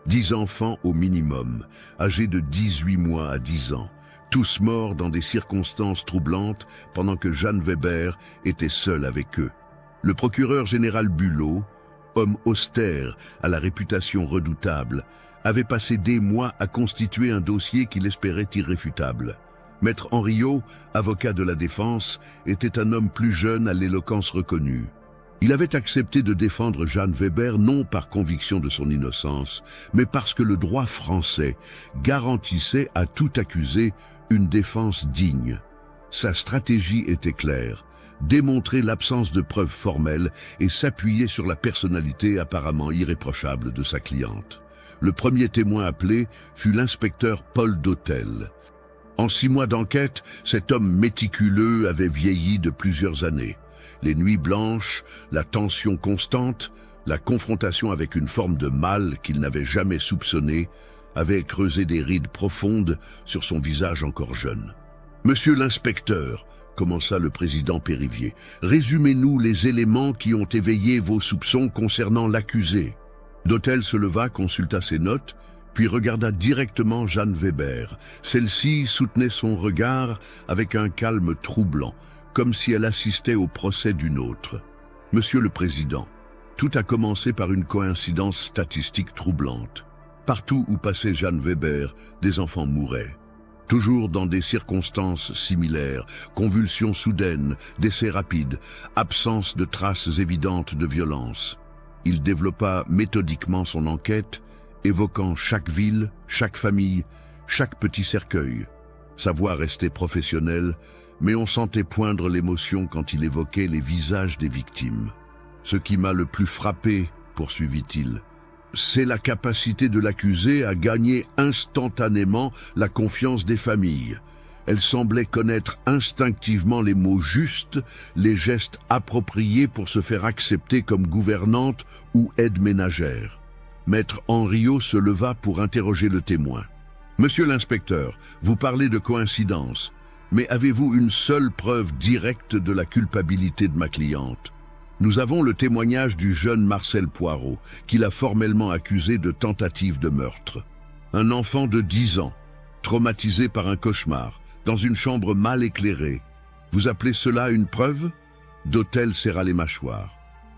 10 enfants au minimum, âgés de 18 mois à 10 ans, tous morts dans des circonstances troublantes pendant que Jeanne Weber était seule avec eux. Le procureur général Bulot, homme austère à la réputation redoutable, avait passé des mois à constituer un dossier qu'il espérait irréfutable. Maître Henriot, avocat de la défense, était un homme plus jeune à l'éloquence reconnue. Il avait accepté de défendre Jeanne Weber non par conviction de son innocence, mais parce que le droit français garantissait à tout accusé une défense digne. Sa stratégie était claire, démontrer l'absence de preuves formelles et s'appuyer sur la personnalité apparemment irréprochable de sa cliente. Le premier témoin appelé fut l'inspecteur Paul d'Hôtel. En 6 mois d'enquête, cet homme méticuleux avait vieilli de plusieurs années. Les nuits blanches, la tension constante, la confrontation avec une forme de mal qu'il n'avait jamais soupçonnée, avaient creusé des rides profondes sur son visage encore jeune. « Monsieur l'inspecteur », commença le président Périvier, « résumez-nous les éléments qui ont éveillé vos soupçons concernant l'accusé. » D'Hôtel se leva, consulta ses notes, puis regarda directement Jeanne Weber. Celle-ci soutenait son regard avec un calme troublant, comme si elle assistait au procès d'une autre. « Monsieur le Président, tout a commencé par une coïncidence statistique troublante. Partout où passait Jeanne Weber, des enfants mouraient. Toujours dans des circonstances similaires, convulsions soudaines, décès rapides, absence de traces évidentes de violence. Il développa méthodiquement son enquête, évoquant chaque ville, chaque famille, chaque petit cercueil. Sa voix restait professionnelle, mais on sentait poindre l'émotion quand il évoquait les visages des victimes. « Ce qui m'a le plus frappé, poursuivit-il, c'est la capacité de l'accusé à gagner instantanément la confiance des familles. Elle semblait connaître instinctivement les mots justes, les gestes appropriés pour se faire accepter comme gouvernante ou aide ménagère. » Maître Henriot se leva pour interroger le témoin. « Monsieur l'inspecteur, vous parlez de coïncidence. Mais avez-vous une seule preuve directe de la culpabilité de ma cliente? Nous avons le témoignage du jeune Marcel Poirot, qui l'a formellement accusé de tentative de meurtre. Un enfant de 10 ans, traumatisé par un cauchemar, dans une chambre mal éclairée. Vous appelez cela une preuve? » D'Hôtel serra les mâchoires.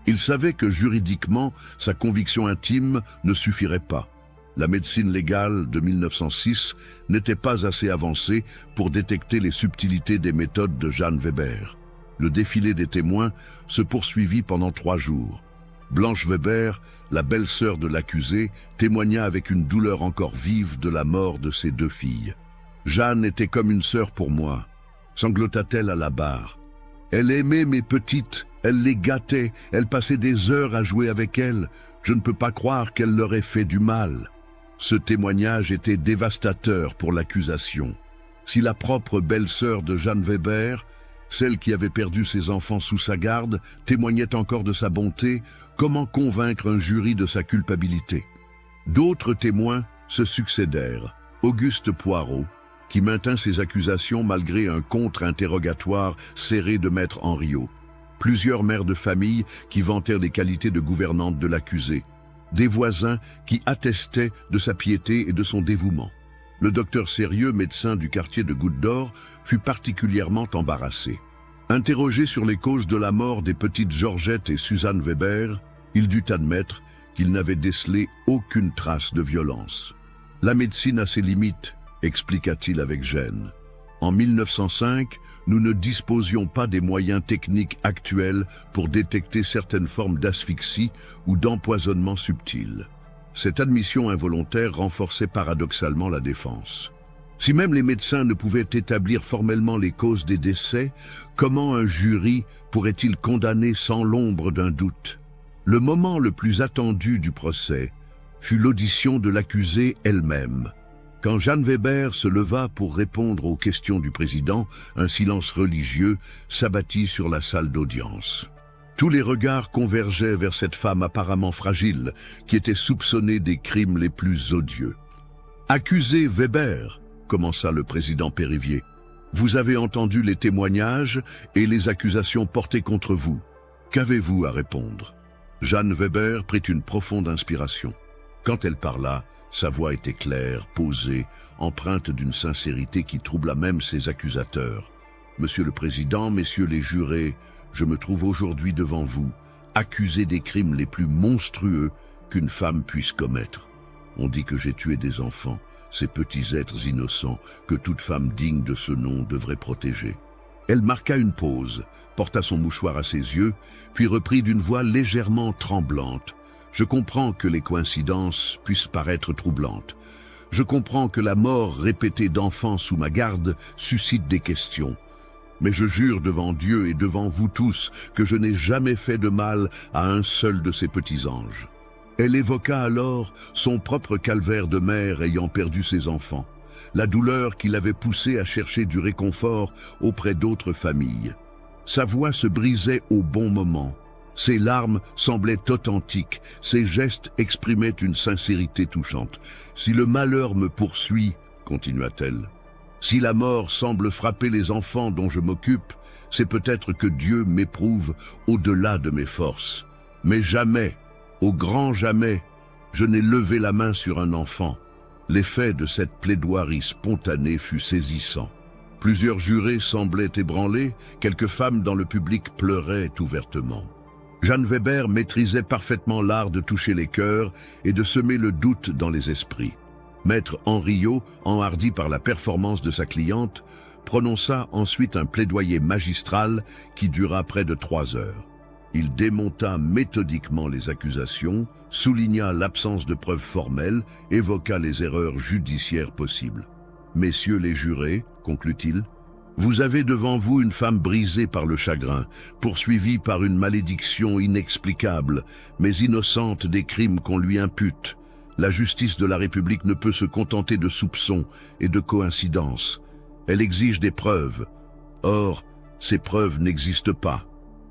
Il savait que juridiquement, sa conviction intime ne suffirait pas. La médecine légale de 1906 n'était pas assez avancée pour détecter les subtilités des méthodes de Jeanne Weber. Le défilé des témoins se poursuivit pendant 3 jours. Blanche Weber, la belle-sœur de l'accusé, témoigna avec une douleur encore vive de la mort de ses 2 filles. « Jeanne était comme une sœur pour moi », sanglota-t-elle à la barre. « Elle aimait mes petites, elle les gâtait, elle passait des heures à jouer avec elles. Je ne peux pas croire qu'elle leur ait fait du mal. » Ce témoignage était dévastateur pour l'accusation. Si la propre belle-sœur de Jeanne Weber, celle qui avait perdu ses enfants sous sa garde, témoignait encore de sa bonté, comment convaincre un jury de sa culpabilité? D'autres témoins se succédèrent. Auguste Poirot, qui maintint ses accusations malgré un contre-interrogatoire serré de maître Henriot. Plusieurs mères de famille qui vantèrent les qualités de gouvernante de l'accusé. Des voisins qui attestaient de sa piété et de son dévouement. Le docteur Sérieux, médecin du quartier de Goutte d'Or, fut particulièrement embarrassé. Interrogé sur les causes de la mort des petites Georgette et Suzanne Weber, il dut admettre qu'il n'avait décelé aucune trace de violence. « La médecine a ses limites », expliqua-t-il avec gêne. En 1905, nous ne disposions pas des moyens techniques actuels pour détecter certaines formes d'asphyxie ou d'empoisonnement subtil. Cette admission involontaire renforçait paradoxalement la défense. Si même les médecins ne pouvaient établir formellement les causes des décès, comment un jury pourrait-il condamner sans l'ombre d'un doute? Le moment le plus attendu du procès fut l'audition de l'accusée elle-même. Quand Jeanne Weber se leva pour répondre aux questions du président, un silence religieux s'abattit sur la salle d'audience. Tous les regards convergeaient vers cette femme apparemment fragile, qui était soupçonnée des crimes les plus odieux. « Accusé Weber », commença le président Périvier, « vous avez entendu les témoignages et les accusations portées contre vous. Qu'avez-vous à répondre ?» Jeanne Weber prit une profonde inspiration. Quand elle parla, sa voix était claire, posée, empreinte d'une sincérité qui troubla même ses accusateurs. « Monsieur le Président, messieurs les jurés, je me trouve aujourd'hui devant vous, accusé des crimes les plus monstrueux qu'une femme puisse commettre. On dit que j'ai tué des enfants, ces petits êtres innocents que toute femme digne de ce nom devrait protéger. » Elle marqua une pause, porta son mouchoir à ses yeux, puis reprit d'une voix légèrement tremblante. « Je comprends que les coïncidences puissent paraître troublantes. Je comprends que la mort répétée d'enfants sous ma garde suscite des questions. Mais je jure devant Dieu et devant vous tous que je n'ai jamais fait de mal à un seul de ces petits anges. » Elle évoqua alors son propre calvaire de mère ayant perdu ses enfants, la douleur qui l'avait poussée à chercher du réconfort auprès d'autres familles. Sa voix se brisait au bon moment. Ses larmes semblaient authentiques, ses gestes exprimaient une sincérité touchante. « Si le malheur me poursuit, » continua-t-elle, « si la mort semble frapper les enfants dont je m'occupe, c'est peut-être que Dieu m'éprouve au-delà de mes forces. Mais jamais, au grand jamais, je n'ai levé la main sur un enfant. » L'effet de cette plaidoirie spontanée fut saisissant. Plusieurs jurés semblaient ébranlés, quelques femmes dans le public pleuraient ouvertement. Jeanne Weber maîtrisait parfaitement l'art de toucher les cœurs et de semer le doute dans les esprits. Maître Henriot, enhardi par la performance de sa cliente, prononça ensuite un plaidoyer magistral qui dura près de 3 heures. Il démonta méthodiquement les accusations, souligna l'absence de preuves formelles, évoqua les erreurs judiciaires possibles. « Messieurs les jurés, conclut-il, vous avez devant vous une femme brisée par le chagrin, poursuivie par une malédiction inexplicable, mais innocente des crimes qu'on lui impute. La justice de la République ne peut se contenter de soupçons et de coïncidences. Elle exige des preuves. Or, ces preuves n'existent pas. »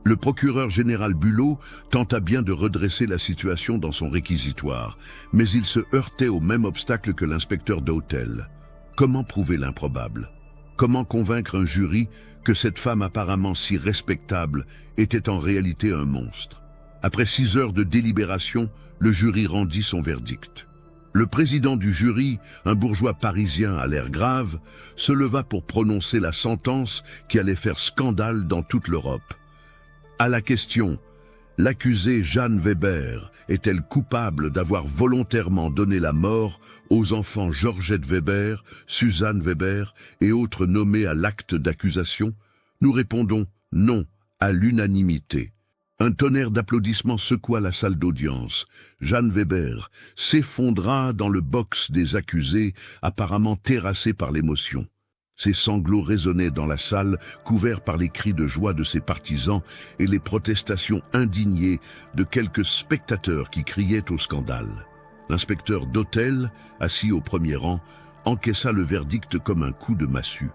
Le procureur général Bulot tenta bien de redresser la situation dans son réquisitoire, mais il se heurtait au même obstacle que l'inspecteur d'hôtel. Comment prouver l'improbable? Comment convaincre un jury que cette femme apparemment si respectable était en réalité un monstre? Après 6 heures de délibération, le jury rendit son verdict. Le président du jury, un bourgeois parisien à l'air grave, se leva pour prononcer la sentence qui allait faire scandale dans toute l'Europe. À la question « L'accusée Jeanne Weber est-elle coupable d'avoir volontairement donné la mort aux enfants Georgette Weber, Suzanne Weber et autres nommés à l'acte d'accusation ?» Nous répondons « Non » à l'unanimité. Un tonnerre d'applaudissements secoua la salle d'audience. Jeanne Weber s'effondra dans le box des accusés, apparemment terrassée par l'émotion. Ses sanglots résonnaient dans la salle, couverts par les cris de joie de ses partisans et les protestations indignées de quelques spectateurs qui criaient au scandale. L'inspecteur d'hôtel, assis au premier rang, encaissa le verdict comme un coup de massue.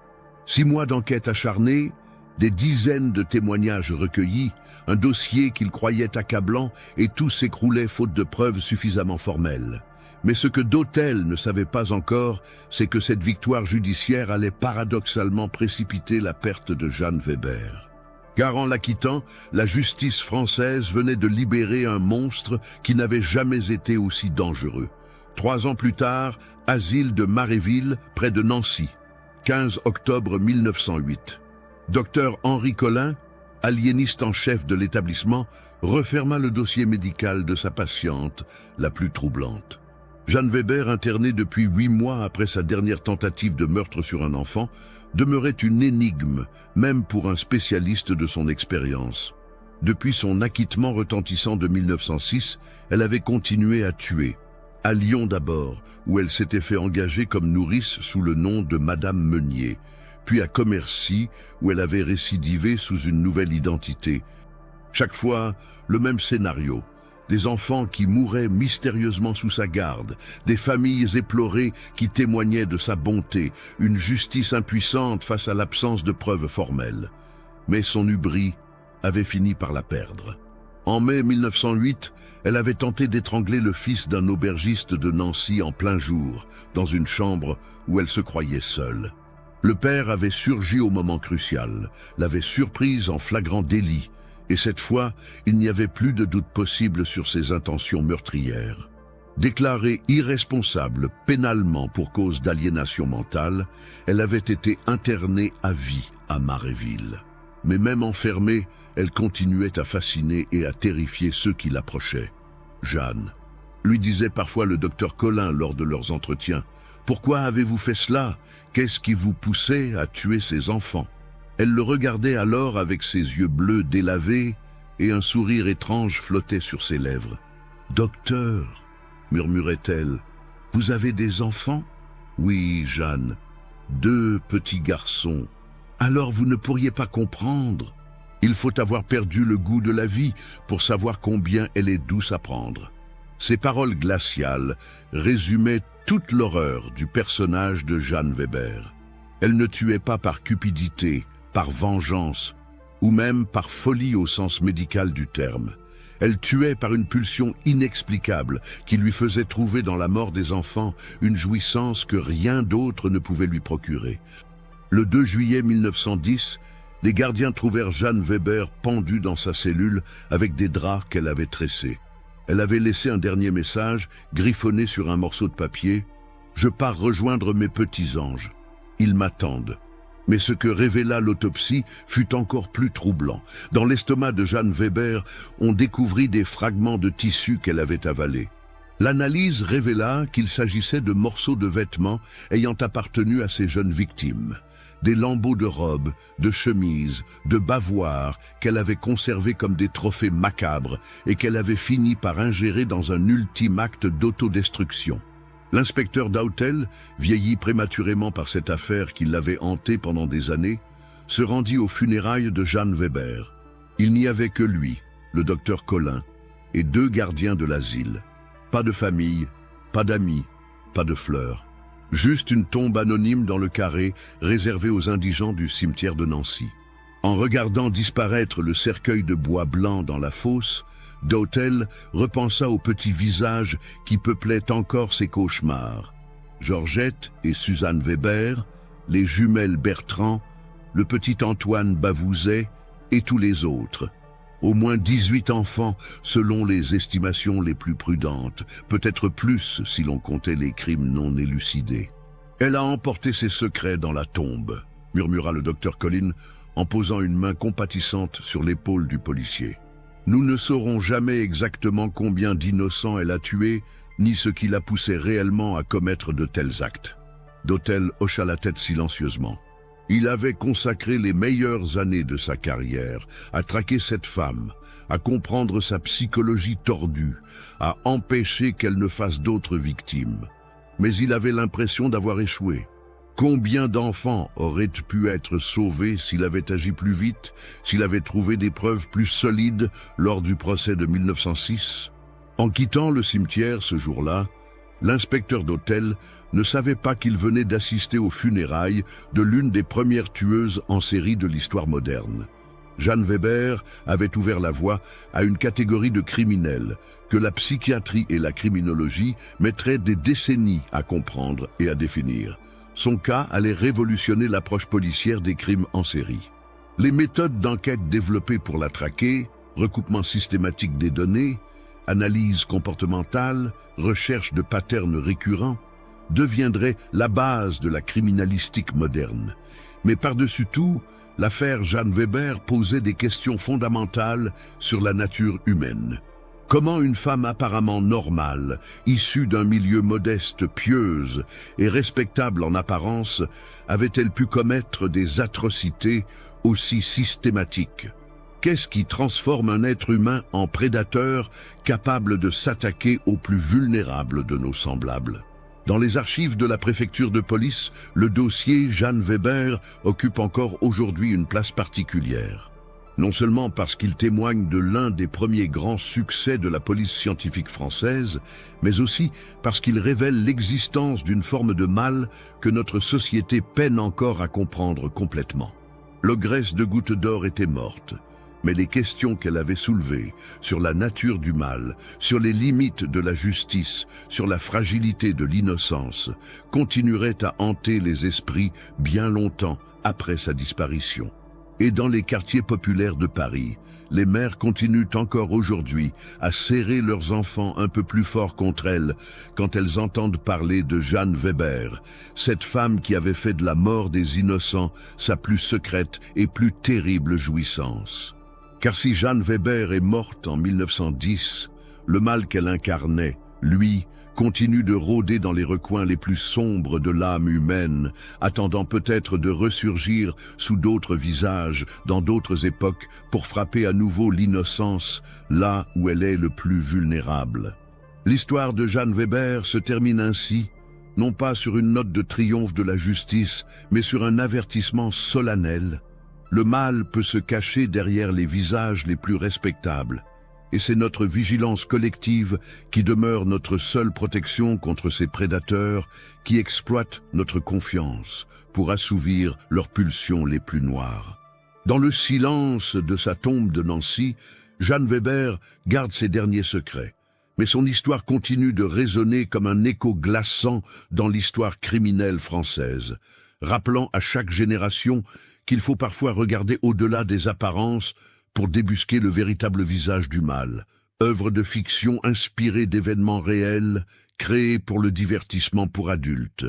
6 mois d'enquête acharnée, des dizaines de témoignages recueillis, un dossier qu'il croyait accablant, et tout s'écroulait faute de preuves suffisamment formelles. Mais ce que d'Hôtel ne savait pas encore, c'est que cette victoire judiciaire allait paradoxalement précipiter la perte de Jeanne Weber. Car en l'acquittant, la justice française venait de libérer un monstre qui n'avait jamais été aussi dangereux. 3 ans plus tard, asile de Maréville, près de Nancy. 15 octobre 1908. Docteur Henri Collin, aliéniste en chef de l'établissement, referma le dossier médical de sa patiente la plus troublante. Jeanne Weber, internée depuis 8 mois après sa dernière tentative de meurtre sur un enfant, demeurait une énigme, même pour un spécialiste de son expérience. Depuis son acquittement retentissant de 1906, elle avait continué à tuer. À Lyon d'abord, où elle s'était fait engager comme nourrice sous le nom de Madame Meunier, puis à Commercy, où elle avait récidivé sous une nouvelle identité. Chaque fois, le même scénario. Des enfants qui mouraient mystérieusement sous sa garde, des familles éplorées qui témoignaient de sa bonté, une justice impuissante face à l'absence de preuves formelles. Mais son hubris avait fini par la perdre. En mai 1908, elle avait tenté d'étrangler le fils d'un aubergiste de Nancy en plein jour, dans une chambre où elle se croyait seule. Le père avait surgi au moment crucial, l'avait surprise en flagrant délit, et cette fois, il n'y avait plus de doute possible sur ses intentions meurtrières. Déclarée irresponsable pénalement pour cause d'aliénation mentale, elle avait été internée à vie à Maréville. Mais même enfermée, elle continuait à fasciner et à terrifier ceux qui l'approchaient. Jeanne, lui disait parfois le docteur Collin lors de leurs entretiens, « Pourquoi avez-vous fait cela? Qu'est-ce qui vous poussait à tuer ces enfants ?» Elle le regardait alors avec ses yeux bleus délavés et un sourire étrange flottait sur ses lèvres. « Docteur, murmurait-elle, vous avez des enfants? »« Oui, Jeanne, 2 petits garçons. »« Alors vous ne pourriez pas comprendre. Il faut avoir perdu le goût de la vie pour savoir combien elle est douce à prendre. » Ces paroles glaciales résumaient toute l'horreur du personnage de Jeanne Weber. Elle ne tuait pas par cupidité, par vengeance, ou même par folie au sens médical du terme. Elle tuait par une pulsion inexplicable qui lui faisait trouver dans la mort des enfants une jouissance que rien d'autre ne pouvait lui procurer. Le 2 juillet 1910, les gardiens trouvèrent Jeanne Weber pendue dans sa cellule avec des draps qu'elle avait tressés. Elle avait laissé un dernier message, griffonné sur un morceau de papier. « Je pars rejoindre mes petits anges. Ils m'attendent. » Mais ce que révéla l'autopsie fut encore plus troublant. Dans l'estomac de Jeanne Weber, on découvrit des fragments de tissu qu'elle avait avalés. L'analyse révéla qu'il s'agissait de morceaux de vêtements ayant appartenu à ces jeunes victimes. Des lambeaux de robes, de chemises, de bavoirs qu'elle avait conservés comme des trophées macabres et qu'elle avait fini par ingérer dans un ultime acte d'autodestruction. L'inspecteur d'Hôtel, vieilli prématurément par cette affaire qui l'avait hanté pendant des années, se rendit aux funérailles de Jeanne Weber. Il n'y avait que lui, le docteur Collin, et 2 gardiens de l'asile. Pas de famille, pas d'amis, pas de fleurs. Juste une tombe anonyme dans le carré réservé aux indigents du cimetière de Nancy. En regardant disparaître le cercueil de bois blanc dans la fosse, d'Hôtel repensa au petit visage qui peuplait encore ses cauchemars. Georgette et Suzanne Weber, les jumelles Bertrand, le petit Antoine Bavouzet et tous les autres. Au moins 18 enfants, selon les estimations les plus prudentes, peut-être plus si l'on comptait les crimes non élucidés. Elle a emporté ses secrets dans la tombe, murmura le docteur Collin en posant une main compatissante sur l'épaule du policier. Nous ne saurons jamais exactement combien d'innocents elle a tués, ni ce qui la poussait réellement à commettre de tels actes. D'Hôtel hocha la tête silencieusement. Il avait consacré les meilleures années de sa carrière à traquer cette femme, à comprendre sa psychologie tordue, à empêcher qu'elle ne fasse d'autres victimes. Mais il avait l'impression d'avoir échoué. Combien d'enfants auraient pu être sauvés s'il avait agi plus vite, s'il avait trouvé des preuves plus solides lors du procès de 1906 ? En quittant le cimetière ce jour-là, l'inspecteur d'hôtel ne savait pas qu'il venait d'assister aux funérailles de l'une des premières tueuses en série de l'histoire moderne. Jeanne Weber avait ouvert la voie à une catégorie de criminels que la psychiatrie et la criminologie mettraient des décennies à comprendre et à définir. Son cas allait révolutionner l'approche policière des crimes en série. Les méthodes d'enquête développées pour la traquer, recoupement systématique des données, analyse comportementale, recherche de patterns récurrents, deviendraient la base de la criminalistique moderne. Mais par-dessus tout, l'affaire Jeanne Weber posait des questions fondamentales sur la nature humaine. Comment une femme apparemment normale, issue d'un milieu modeste, pieuse et respectable en apparence, avait-elle pu commettre des atrocités aussi systématiques ? Qu'est-ce qui transforme un être humain en prédateur capable de s'attaquer aux plus vulnérables de nos semblables ? Dans les archives de la préfecture de police, le dossier Jeanne Weber occupe encore aujourd'hui une place particulière. Non seulement parce qu'il témoigne de l'un des premiers grands succès de la police scientifique française, mais aussi parce qu'il révèle l'existence d'une forme de mal que notre société peine encore à comprendre complètement. L'ogresse de Goutte d'Or était morte, mais les questions qu'elle avait soulevées sur la nature du mal, sur les limites de la justice, sur la fragilité de l'innocence, continueraient à hanter les esprits bien longtemps après sa disparition. Et dans les quartiers populaires de Paris, les mères continuent encore aujourd'hui à serrer leurs enfants un peu plus fort contre elles quand elles entendent parler de Jeanne Weber, cette femme qui avait fait de la mort des innocents sa plus secrète et plus terrible jouissance. Car si Jeanne Weber est morte en 1910, le mal qu'elle incarnait, lui, continue de rôder dans les recoins les plus sombres de l'âme humaine, attendant peut-être de ressurgir sous d'autres visages, dans d'autres époques, pour frapper à nouveau l'innocence, là où elle est le plus vulnérable. L'histoire de Jeanne Weber se termine ainsi, non pas sur une note de triomphe de la justice, mais sur un avertissement solennel. Le mal peut se cacher derrière les visages les plus respectables. Et c'est notre vigilance collective qui demeure notre seule protection contre ces prédateurs qui exploitent notre confiance pour assouvir leurs pulsions les plus noires. Dans le silence de sa tombe de Nancy, Jeanne Weber garde ses derniers secrets. Mais son histoire continue de résonner comme un écho glaçant dans l'histoire criminelle française, rappelant à chaque génération qu'il faut parfois regarder au-delà des apparences pour débusquer le véritable visage du mal, œuvre de fiction inspirée d'événements réels, créée pour le divertissement pour adultes.